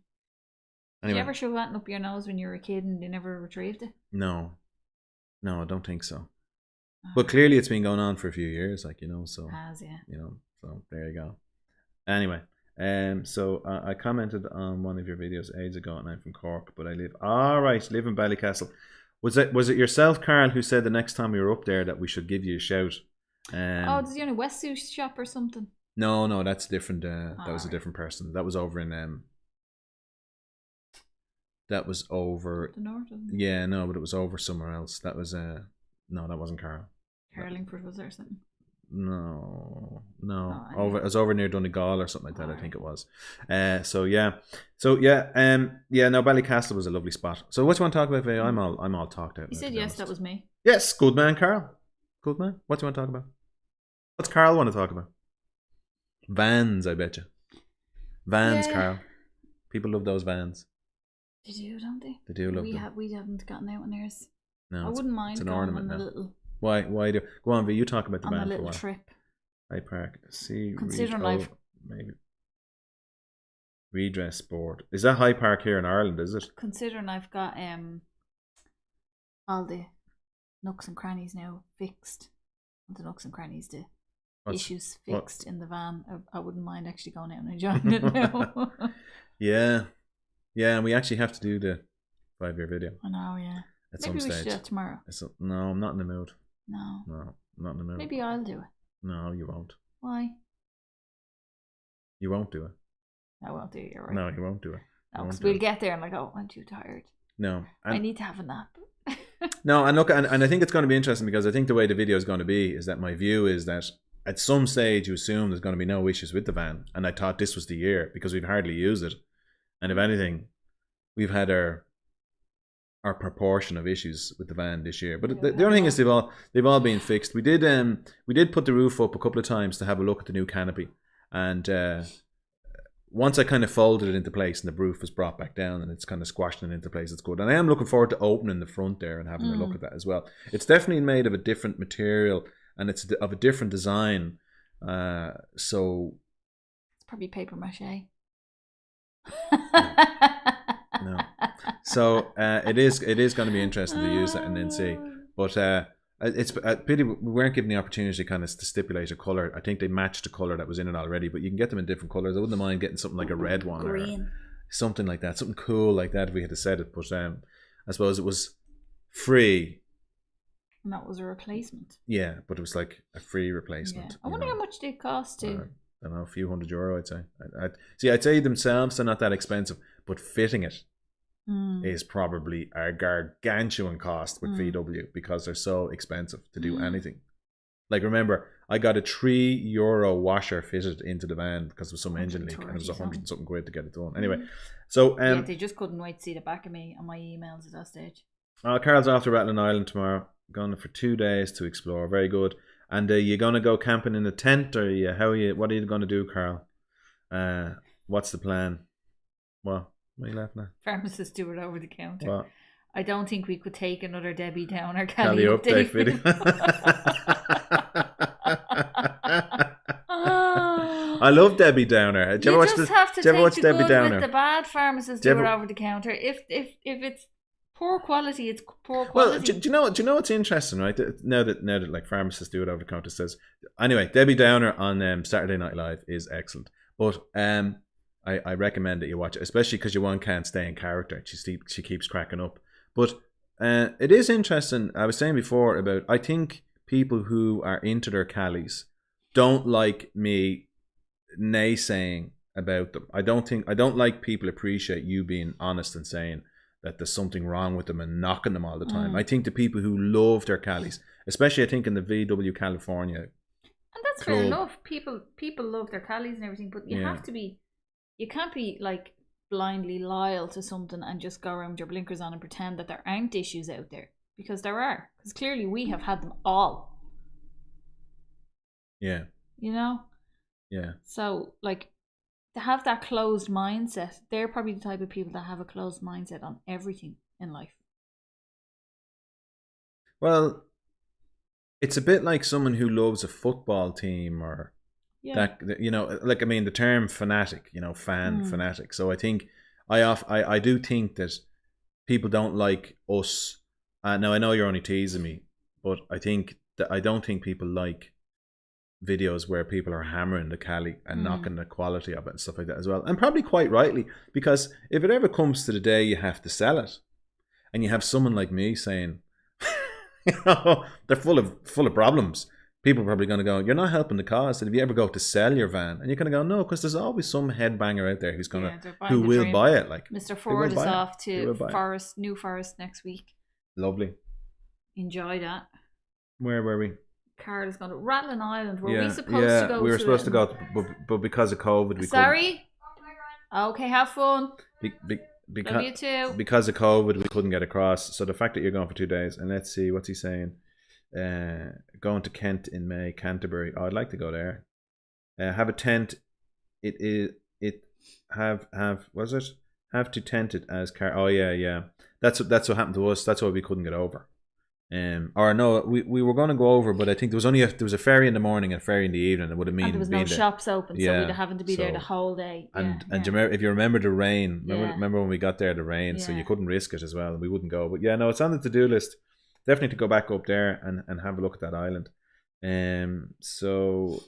Did you ever shove that up your nose when you were a kid and they never retrieved it? No, I don't think so. But clearly it's been going on for a few years, like, so. It has, yeah. So there you go. Anyway. So I commented on one of your videos ages ago, and I'm from Cork, but I live in Ballycastle. Was it yourself, Carl, who said the next time we were up there that we should give you a shout? Does he own a wetsuit shop or something? No, that's different. That was a different person. That was over in That was over the north. Yeah, no, but it was over somewhere else. That was no, that wasn't Carl. Carlingford was there or something? No. It was over near Donegal or something like that. I think it was. No, Ballycastle was a lovely spot. So what do you want to talk about, Vay? I'm all talked out. You said yes, that was me. Yes, good man, Carl. Good man. What do you want to talk about? What's Carl want to talk about? Vans, I bet you. Vans, Carl. People love those vans. They do, don't they? They do love them. We haven't gotten out on theirs. No, I wouldn't mind it's an going ornament on a now. little. Why do? Go on, Vay, you talk about the van on a for a little while. trip. High Park. Considering maybe redress board. Is that High Park here in Ireland? Is it? Considering I've got all the nooks and crannies now fixed. The nooks and crannies, the issues fixed in the van. I wouldn't mind actually going out and enjoying it now. Yeah, and we actually have to do the 5-year video. I know, yeah. At Maybe some we stage. should do it tomorrow. No, I'm not in the mood. No, I'm not in the mood. Maybe I'll do it. No, you won't. Why? You won't do it. I won't do it. You're right. No, you won't do it. No, because we'll get there and like, I'm too tired. No, I need to have a nap. No, and look, and I think it's going to be interesting because I think the way the video is going to be is that my view is that at some stage you assume there's going to be no issues with the van, and I thought this was the year because we've hardly used it, and if anything, we've had our proportion of issues with the van this year. But the only thing is they've all been fixed. We did put the roof up a couple of times to have a look at the new canopy, and once I kind of folded it into place and the roof was brought back down and it's kind of squashed it into place, it's good. And I am looking forward to opening the front there and having a look at that as well. It's definitely made of a different material and it's of a different design. So it's probably paper mache. No. So it is going to be interesting to use that and then see. But it's a pity we weren't given the opportunity kind of to stipulate a colour. I think they matched the colour that was in it already, but you can get them in different colours. I wouldn't mind getting something like a red one green. Or something like that, something cool like that if we had to set it. But I suppose it was free. And that was a replacement. Yeah, but it was like a free replacement. Yeah. I wonder how much they cost too. I don't know, a few €100 I'd say. I'd say themselves they're not that expensive, but fitting it is probably a gargantuan cost with VW because they're so expensive to do anything. Like, remember, I got a €3 washer fitted into the van because of some engine leak, and it was 100 and something quid to get it done. Anyway, so yeah, they just couldn't wait to see the back of me on my emails at that stage. Carl's off to Rattling Island tomorrow, going for 2 days to explore. Very good. And you gonna go camping in a tent, or what are you gonna do, Carl? What's the plan? What are you laughing at? Pharmacists do it over the counter. What? I don't think we could take another Debbie Downer Cali update video. I love Debbie Downer. Do you ever watch Debbie Downer? With the bad pharmacists do it over the counter. If it's poor quality, it's poor quality. Well, do you know what's interesting, right? Now that like pharmacists do it over the counter, says anyway. Debbie Downer on Saturday Night Live is excellent, but I recommend that you watch it, especially because your one can't stay in character. She keeps cracking up. But It is interesting. I was saying before about, I think people who are into their callies don't like me naysaying about them. I don't like people appreciate you being honest and saying that there's something wrong with them and knocking them all the time. I think the people who love their callies, especially I think in the VW California, and that's club, fair enough. People love their callies and everything, but you can't be like blindly loyal to something and just go around with your blinkers on and pretend that there aren't issues out there, because there are. Because clearly we have had them all. Yeah. You know. Yeah. So, like, to have that closed mindset, they're probably the type of people that have a closed mindset on everything in life. Well, it's a bit like someone who loves a football team or that, you know, like, I mean, the term fanatic, you know, fanatic. So I think I do think that people don't like us. Now, I know you're only teasing me, but I think that I don't think people like videos where people are hammering the cali and knocking the quality of it and stuff like that as well, and probably quite rightly, because if it ever comes to the day you have to sell it and you have someone like me saying you know, they're full of problems, people are probably going to go, you're not helping the cause. And if you ever go to sell your van, and you're going to go, no, because there's always some headbanger out there who's going who will buy it. Like Mr. Ford is off to New Forest next week. Lovely. Enjoy that. Where were we? Carl is going to Rattling Island. Were we supposed to go? We were supposed to go, but because of COVID, we couldn't. Okay, have fun. Because, love you too. Because of COVID, we couldn't get across. So the fact that you're going for 2 days, and let's see, what's he saying? Going to Kent in May, Canterbury. Oh, I'd like to go there. Have a tent. Have to tent it as car. Oh yeah. That's what happened to us. That's why we couldn't get over. Or no, we were going to go over, but I think there was a ferry in the morning and a ferry in the evening. It would have mean there was no shops open, so we'd have having to be there the whole day. And if you remember the rain, remember when we got there, the rain, so you couldn't risk it as well, and we wouldn't go. But yeah, no, it's on the to-do list. Definitely to go back up there and have a look at that island. So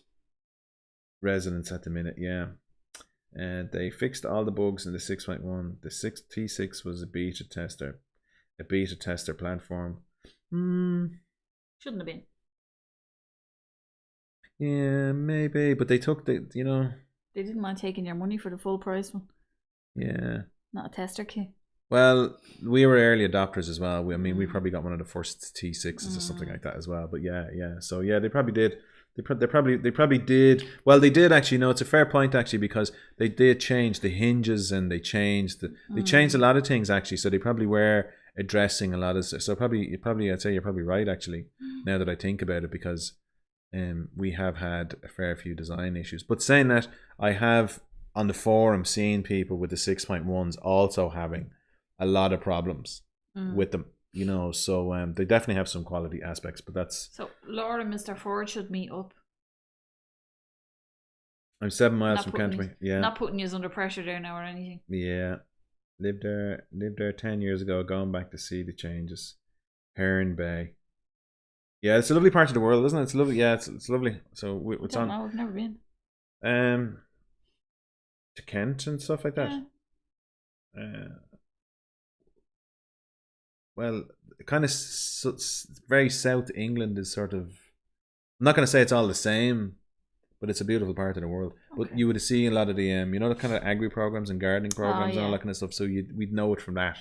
residents at the minute, they fixed all the bugs in the 6.1. The T6 was a beta tester platform. Shouldn't have been. Yeah, maybe, but they took they didn't mind taking your money for the full price one. Yeah, not a tester kit. Well, we were early adopters as well. We probably got one of the first T6s or something like that as well. But yeah. So yeah, they probably did. They probably did. Well, they did actually. No, it's a fair point actually, because they did change the hinges and they changed a lot of things actually. So they probably were addressing a lot of. So probably I'd say you're probably right actually. Now that I think about it, because we have had a fair few design issues. But saying that, I have on the forum seen people with the 6.1s also having a lot of problems with them. So they definitely have some quality aspects, but that's... So Laura and Mr. Ford should meet up. I'm 7 miles from Canterbury. Yeah. Not putting you under pressure there now or anything. Yeah. Lived there 10 years ago, going back to see the changes. Herne Bay. Yeah, it's a lovely part of the world, isn't it? It's lovely. Yeah, it's lovely. So it's on. I've never been. To Kent and stuff like that. Yeah. Well, kind of very South England is sort of... I'm not going to say it's all the same, but it's a beautiful part of the world. Okay. But you would see a lot of the the kind of agri programs and gardening programs and all that kind of stuff. So we'd know it from that.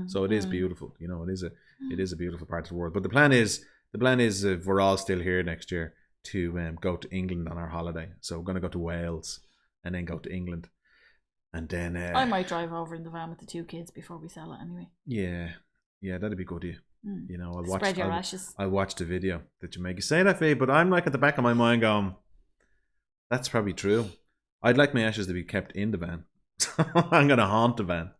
So it is beautiful. It is a beautiful part of the world. But the plan is if we're all still here next year to go to England on our holiday. So we're going to go to Wales and then go to England, and then I might drive over in the van with the 2 kids before we sell it anyway. Yeah, that'd be good. Spread your ashes. I watched the video that you make. You say that, Faye, but I'm like at the back of my mind going, that's probably true. I'd like my ashes to be kept in the van. So I'm going to haunt the van.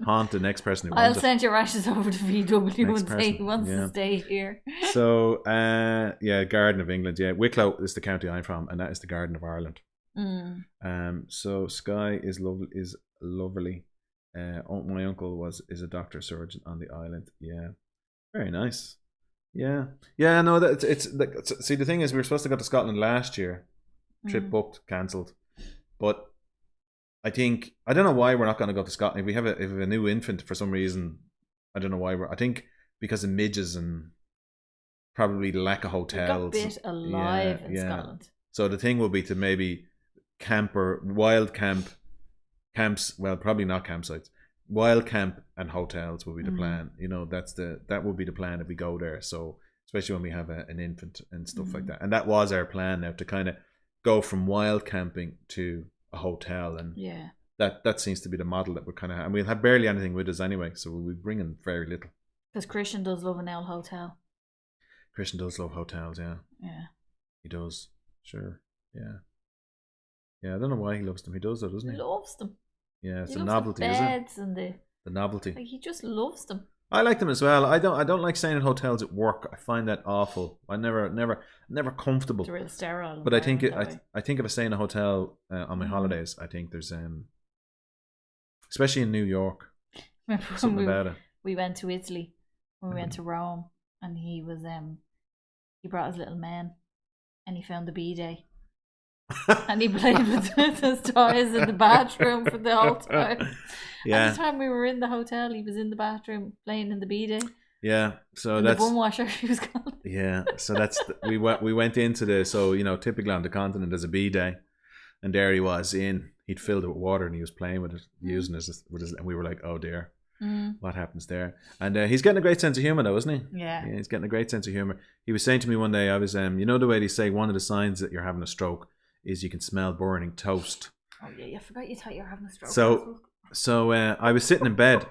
Haunt the next person who wants I'll send your ashes over to VW once he wants to stay here. So, Garden of England. Yeah, Wicklow is the county I'm from, and that is the Garden of Ireland. So Skye is lovely. My uncle is a doctor surgeon on the island. Yeah, very nice. Yeah. No, see, the thing is, we were supposed to go to Scotland last year. Trip booked, cancelled. But I don't know why we're not going to go to Scotland. If we have a new infant for some reason, I don't know why I think because of midges and probably lack of hotels. We got bit alive in Scotland. So the thing will be to maybe wild camps. Well, probably not campsites. Wild camp and hotels will be the plan. You know, that will be the plan if we go there. So especially when we have an infant and stuff like that. And that was our plan now, to kind of go from wild camping to a hotel, and that seems to be the model that we're kind of, and we'll have barely anything with us anyway, so we'll be bringing very little. Because Christian does love an old hotel. Christian does love hotels, yeah. Yeah. He does, sure, yeah. Yeah, I don't know why he loves them. He does though, doesn't he? He loves them. Yeah, it's he a novelty, isn't it? Beds and the novelty. Like, he just loves them. I like them as well. I don't like staying in hotels at work. I find that awful. I never comfortable. It's real sterile. But I think I think if I stay in a hotel on my holidays, I think there's especially in New York, something about it. We went to Italy when we went to Rome, and he he brought his little man, and he found the bidet. And he played with his toys in the bathroom for the whole time. Yeah. Every time we were in the hotel, he was in the bathroom playing in the bidet. Yeah, so and that's the bum washer he was called. Yeah, so that's we went into typically on the continent there's a bidet, and there he was he'd filled it with water and he was playing with it, using it with his, and we were like, oh dear. What happens there? And he's getting a great sense of humor though, isn't he? Yeah, he's getting a great sense of humor. He was saying to me one day, I was you know the way they say one of the signs that you're having a stroke is you can smell burning toast. Oh yeah, I forgot you thought you were having a stroke. So I was sitting in bed,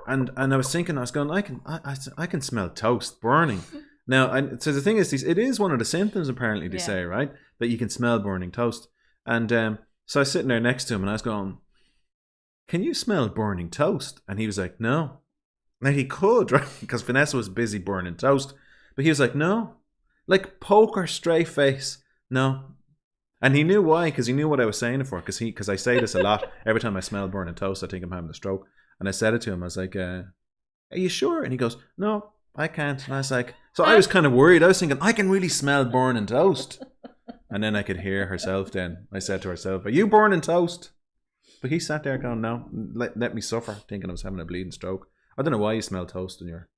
and I was thinking, I was going, I can smell toast burning. Now, so the thing is, it is one of the symptoms apparently they say, right, that you can smell burning toast. And so I was sitting there next to him, and I was going, can you smell burning toast? And he was like, no. Now he could, right, because Vanessa was busy burning toast, but he was like, no, like poker straight face, no. And he knew why, because he knew what I was saying it for. Because I say this a lot. Every time I smell burning toast, I think I'm having a stroke. And I said it to him. I was like, are you sure? And he goes, no, I can't. And I was like, so I was kind of worried. I was thinking, I can really smell burning toast. And then I could hear herself then. I said to herself, are you burning toast? But he sat there going, no, let me suffer, thinking I was having a bleeding stroke. I don't know why you smell toast when you're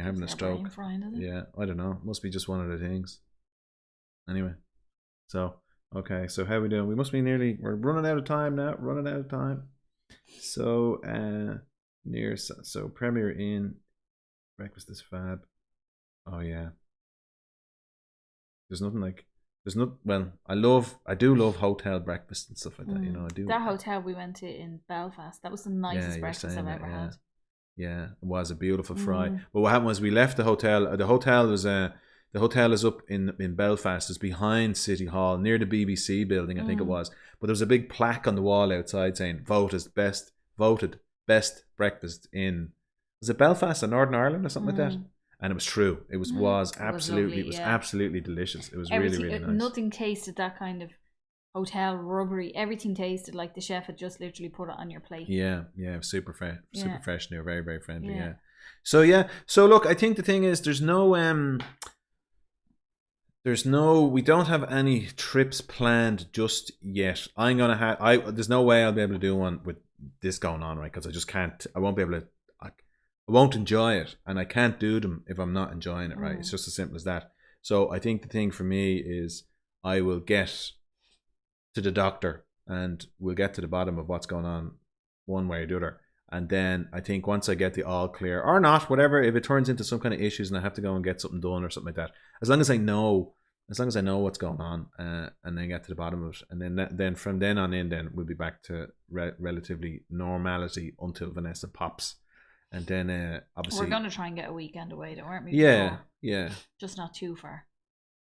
having a stroke. Yeah, I don't know. It must be just one of the things. Anyway. So, okay, so how are we doing? We must be we're running out of time now. So, so Premier Inn, breakfast is fab. Oh yeah. I do love hotel breakfast and stuff like that, you know, I do. That hotel we went to in Belfast, that was the nicest breakfast I've ever had. Yeah, it was a beautiful fry. But what happened was we left the hotel. The hotel was the hotel is up in Belfast. It's behind City Hall, near the BBC building, I think it was. But there was a big plaque on the wall outside saying voted best breakfast in, was it Belfast or Northern Ireland or something like that? And it was true. It was absolutely delicious. It was really, really nice. Nothing tasted that kind of hotel rubbery. Everything tasted like the chef had just literally put it on your plate. Yeah, super fresh, and they were very, very friendly. Yeah. So look, I think the thing is, there's no we don't have any trips planned just yet. There's no way I'll be able to do one with this going on, right? Because I just can't. I won't be able to. I won't enjoy it, and I can't do them if I'm not enjoying it, right? It's just as simple as that. So I think the thing for me is I will get to the doctor and we'll get to the bottom of what's going on one way or the other. And then I think once I get the all clear or not, whatever, if it turns into some kind of issues and I have to go and get something done or something like that, as long as I know what's going on, and then get to the bottom of it, and then from then on in, then we'll be back to relatively normality until Vanessa pops. And then obviously we're going to try and get a weekend away, though, aren't we? Yeah. Just not too far.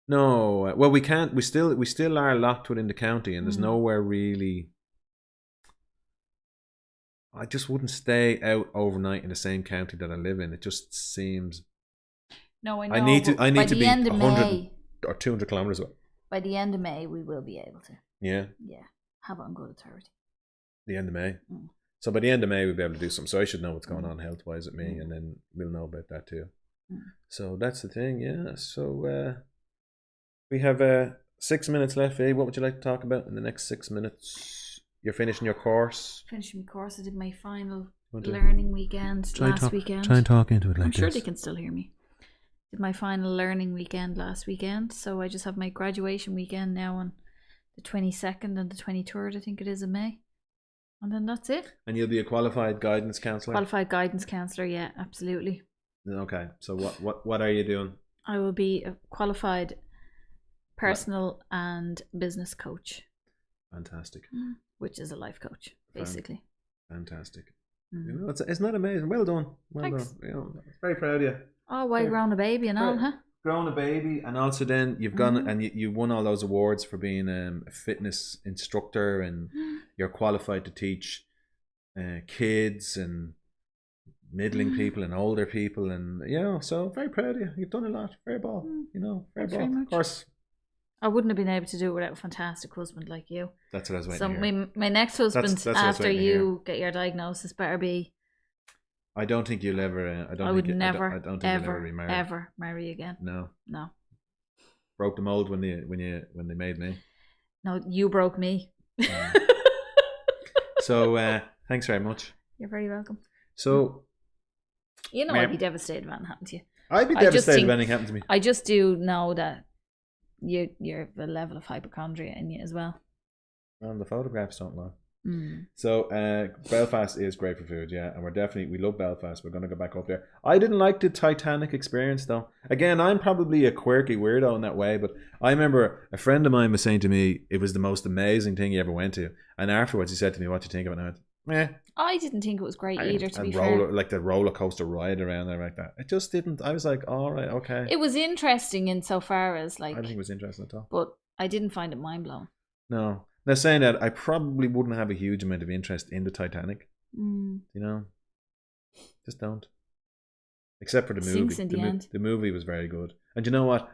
No, well, we can't. We still are locked within the county, and there's nowhere really. I just wouldn't stay out overnight in the same county that I live in. It just seems. No, I know. I need to be 100 or 200 kilometers away. By the end of May, we will be able to. Yeah. Yeah. Have it on good authority. The end of May. So by the end of May, we'll be able to do something. So I should know what's going on health-wise with me, and then we'll know about that too. So that's the thing, yeah. So we have 6 minutes left, eh? What would you like to talk about in the next 6 minutes? you're finishing your course. Finishing my course. I did my final learning weekend last weekend. Try and talk into it like I'm sure this. they can still hear me. Did my final learning weekend last weekend, so I just have my graduation weekend now on the 22nd and the 23rd, I think it is, in May. And then that's it. And you'll be a qualified guidance counsellor? Qualified guidance counsellor, yeah, absolutely. Okay, so what are you doing? I will be a qualified personal and business coach. Fantastic. Which is a life coach, basically. Fantastic. You know, isn't that amazing? Well done. Thanks. Done. You know, very proud of you. Oh, why grown a baby and all, huh? Grown a baby, and also then you've gone and you won all those awards for being a fitness instructor, and you're qualified to teach kids and middling people and older people, and so very proud of you. You've done a lot. Very ball, very ball. Of course, I wouldn't have been able to do it without a fantastic husband like you. That's what I was waiting to hear. My next husband that's after you get your diagnosis better be. I don't think you'll ever. I would never, ever marry again. No. Broke the mold when they made me. No, you broke me. So thanks very much. You're very welcome. So, I'd be devastated if anything happened to you. I'd be devastated if anything happened to me. I just do know that you're the level of hypochondria in you as well. And the photographs don't lie. So Belfast is great for food, and we love Belfast. We're going to go back up there. I didn't like the Titanic experience though. Again, I'm probably a quirky weirdo in that way, but I remember a friend of mine was saying to me it was the most amazing thing he ever went to, and afterwards he said to me, "What do you think of it?" And I went, I didn't think it was great either, to be fair. Like the roller coaster ride around there like that. It just didn't. I was like, all right, okay. It was interesting insofar as I didn't think it was interesting at all. But I didn't find it mind blowing. No. Now saying that, I probably wouldn't have a huge amount of interest in the Titanic. Just don't. Except for the movie. Sinks in the end. The movie was very good. And you know what?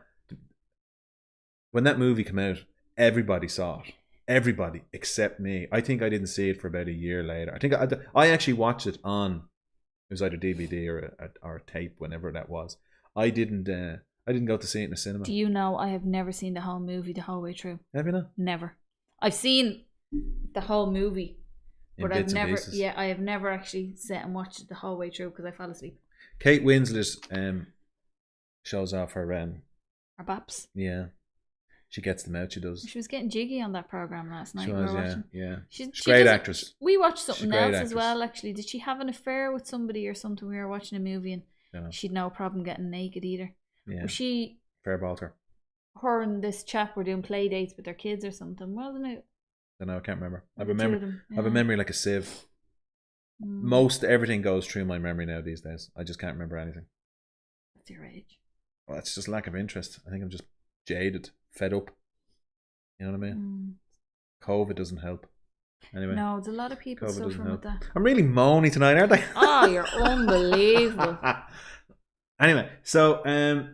When that movie came out, everybody saw it. Everybody except me. I think I didn't see it for about a year later. I think I actually watched it on. It was either DVD or a tape, whenever that was. I didn't go to see it in the cinema. Do you know I have never seen the whole movie the whole way through? Have you not? Never. I've seen the whole movie, but I have never actually sat and watched it the whole way through because I fell asleep. Kate Winslet shows off her baps. Yeah. She gets them out, she does. She was getting jiggy on that programme last night. She was, yeah. She's a great actress. We watched something else as well, actually. Did she have an affair with somebody or something? We were watching a movie and she'd no problem getting naked either. Yeah. Was she... Fair Balter. Her and this chap were doing play dates with their kids or something, wasn't it? I don't know, I can't remember. I have a memory like a sieve. Most everything goes through my memory now these days. I just can't remember anything. That's your age. Well, it's just lack of interest. I think I'm just jaded, fed up. You know what I mean? COVID doesn't help. Anyway. No, there's a lot of people suffering with that. I'm really moany tonight, aren't I? Oh, you're unbelievable. Anyway, so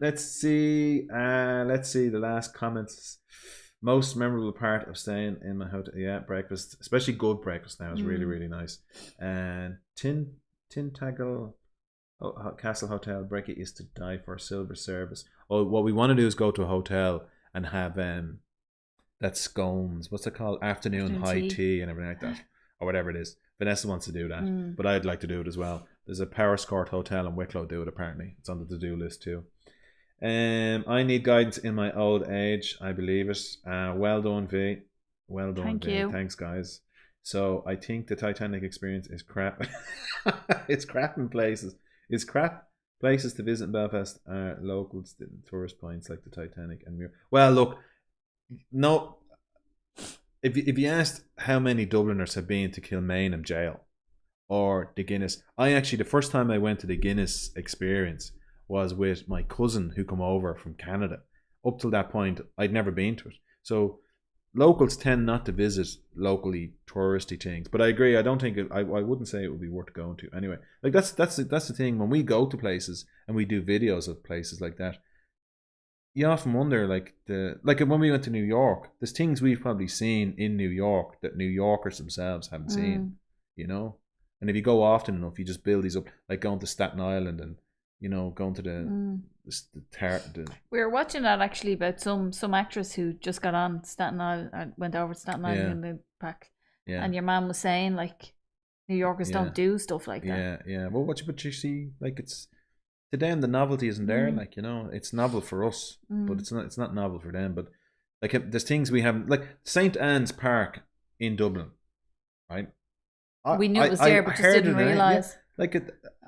let's see the last comments. Most memorable part of staying in my hotel, breakfast, especially good breakfast now, is really, really nice. And Tintagel Castle Hotel, Brekkie is to die for, silver service. Oh, what we want to do is go to a hotel and have that scones, what's it called, afternoon high tea and everything like that, or whatever it is. Vanessa wants to do that, but I'd like to do it as well. There's a Powerscourt hotel in Wicklow do it, apparently. It's on the to-do list too. I need guidance in my old age. I believe it. Well done, V. Well done, Thank V. you. Thanks, guys. So I think the Titanic experience is crap. It's crap in places. It's crap. Places to visit in Belfast are locals, tourist points like the Titanic and Muir. Well, look, no. If you asked how many Dubliners have been to Kilmainham jail or the Guinness, the first time I went to the Guinness experience was with my cousin who come over from Canada. Up till that point, I'd never been to it. So locals tend not to visit locally touristy things. But I agree. I don't think I wouldn't say it would be worth going to anyway. Like that's the thing. When we go to places and we do videos of places like that, you often wonder, like when we went to New York, there's things we've probably seen in New York that New Yorkers themselves haven't seen, you know. And if you go often enough, you just build these up, like going to Staten Island and, you know, going to the we were watching that actually about some actress who just got on Staten Island, went over to Staten Island and moved back Yeah. And your man was saying, like, New Yorkers don't do stuff like that. Yeah. Well, but you see, like, it's to them the novelty isn't there. Like, you know, it's novel for us, but it's not novel for them. But like, there's things we haven't, like St. Anne's Park in Dublin, right? We knew it was there, but just didn't realise. Like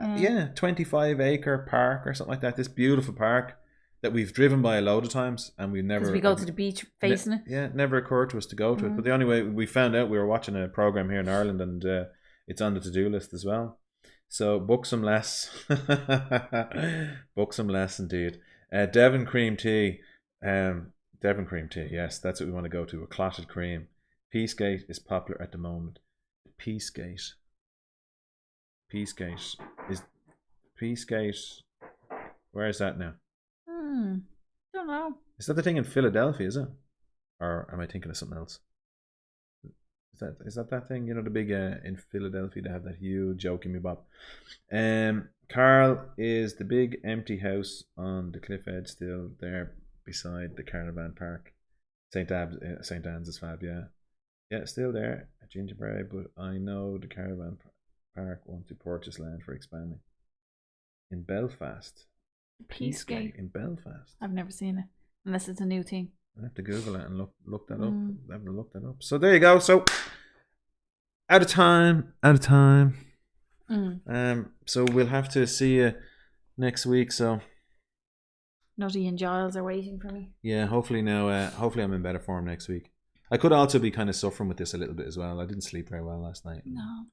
25-acre park or something like that. This beautiful park that we've driven by a load of times, and we've never. Because we go to the beach facing it. Yeah, it never occurred to us to go to it. But the only way we found out, we were watching a program here in Ireland, and it's on the to-do list as well. So book some less. Book some less indeed. Devon cream tea. Devon cream tea. Yes, that's what we want to go to. A clotted cream. Peacegate is popular at the moment. Peacegate. Where is that now? Don't know. Is that the thing in Philadelphia, is it? Or am I thinking of something else? Is that thing? You know, the big in Philadelphia, they have that huge joke in me bob. Carl is the big empty house on the cliff edge still there beside the caravan park. St. Anne's is fab, yeah. Yeah, still there. A gingerbread, but I know the caravan park want to purchase land for expanding. In Belfast. Peacegate. In Belfast. I've never seen it, unless it's a new thing. I have to Google it and look that up. I haven't looked that up. So there you go. So out of time. So we'll have to see you next week. So Nutty and Giles are waiting for me. Yeah, hopefully now. Hopefully I'm in better form next week. I could also be kind of suffering with this a little bit as well. I didn't sleep very well last night. No.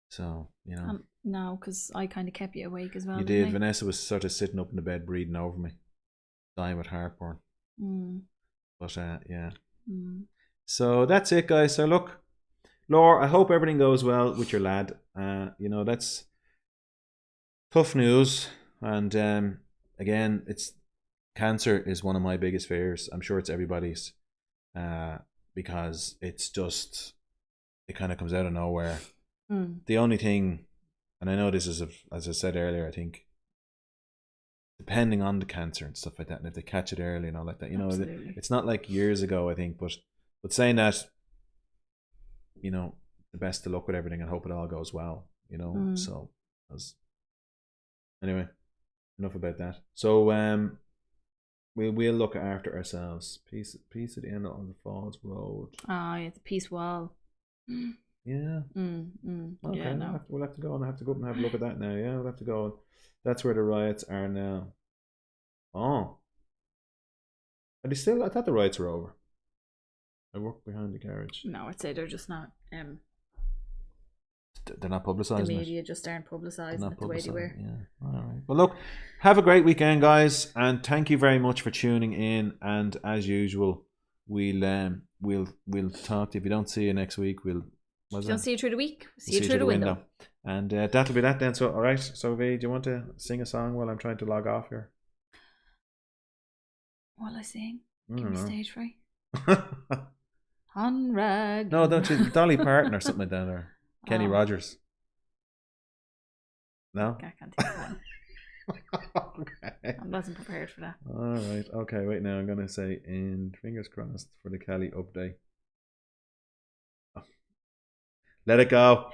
So you know. No, because I kind of kept you awake as well. You did. Vanessa was sort of sitting up in the bed, breathing over me, dying with heartburn. But yeah. So that's it, guys. So look, Laura, I hope everything goes well with your lad. You know, that's tough news, and again, it's cancer is one of my biggest fears. I'm sure it's everybody's, because it's just, it kind of comes out of nowhere. The only thing, and I know this is, as I said earlier, I think depending on the cancer and stuff like that, and if they catch it early and all like that, you know, it's not like years ago, I think, but saying that, you know, the best of luck with everything and hope it all goes well, you know. So anyway, enough about that. So we'll look after ourselves. Peace at the end on the Falls Road. Yeah, the Peace Wall. Yeah. Okay. Yeah, no. We'll have to go and have to have a look at that now. Yeah, we'll have to go. That's where the riots are now. Oh. Are they still? I thought the riots were over. I work behind the garage. No, I'd say they're just not. They're not publicising. The media just aren't publicising it the way they were. Yeah. All right. Well, look, have a great weekend, guys, and thank you very much for tuning in. And as usual, we'll talk to you. If we don't see you next week, don't see you through the week. See you through the window. And that'll be that then. So, all right. So, V, do you want to sing a song while I'm trying to log off here? While I sing? Give me stage fright. Conrad. No, don't you? Dolly Parton or something like that, or Kenny Rogers. No? I can't think of one. Okay. I wasn't prepared for that. All right. Okay, wait now. I'm going to say, and fingers crossed for the Kelly update. Let it go.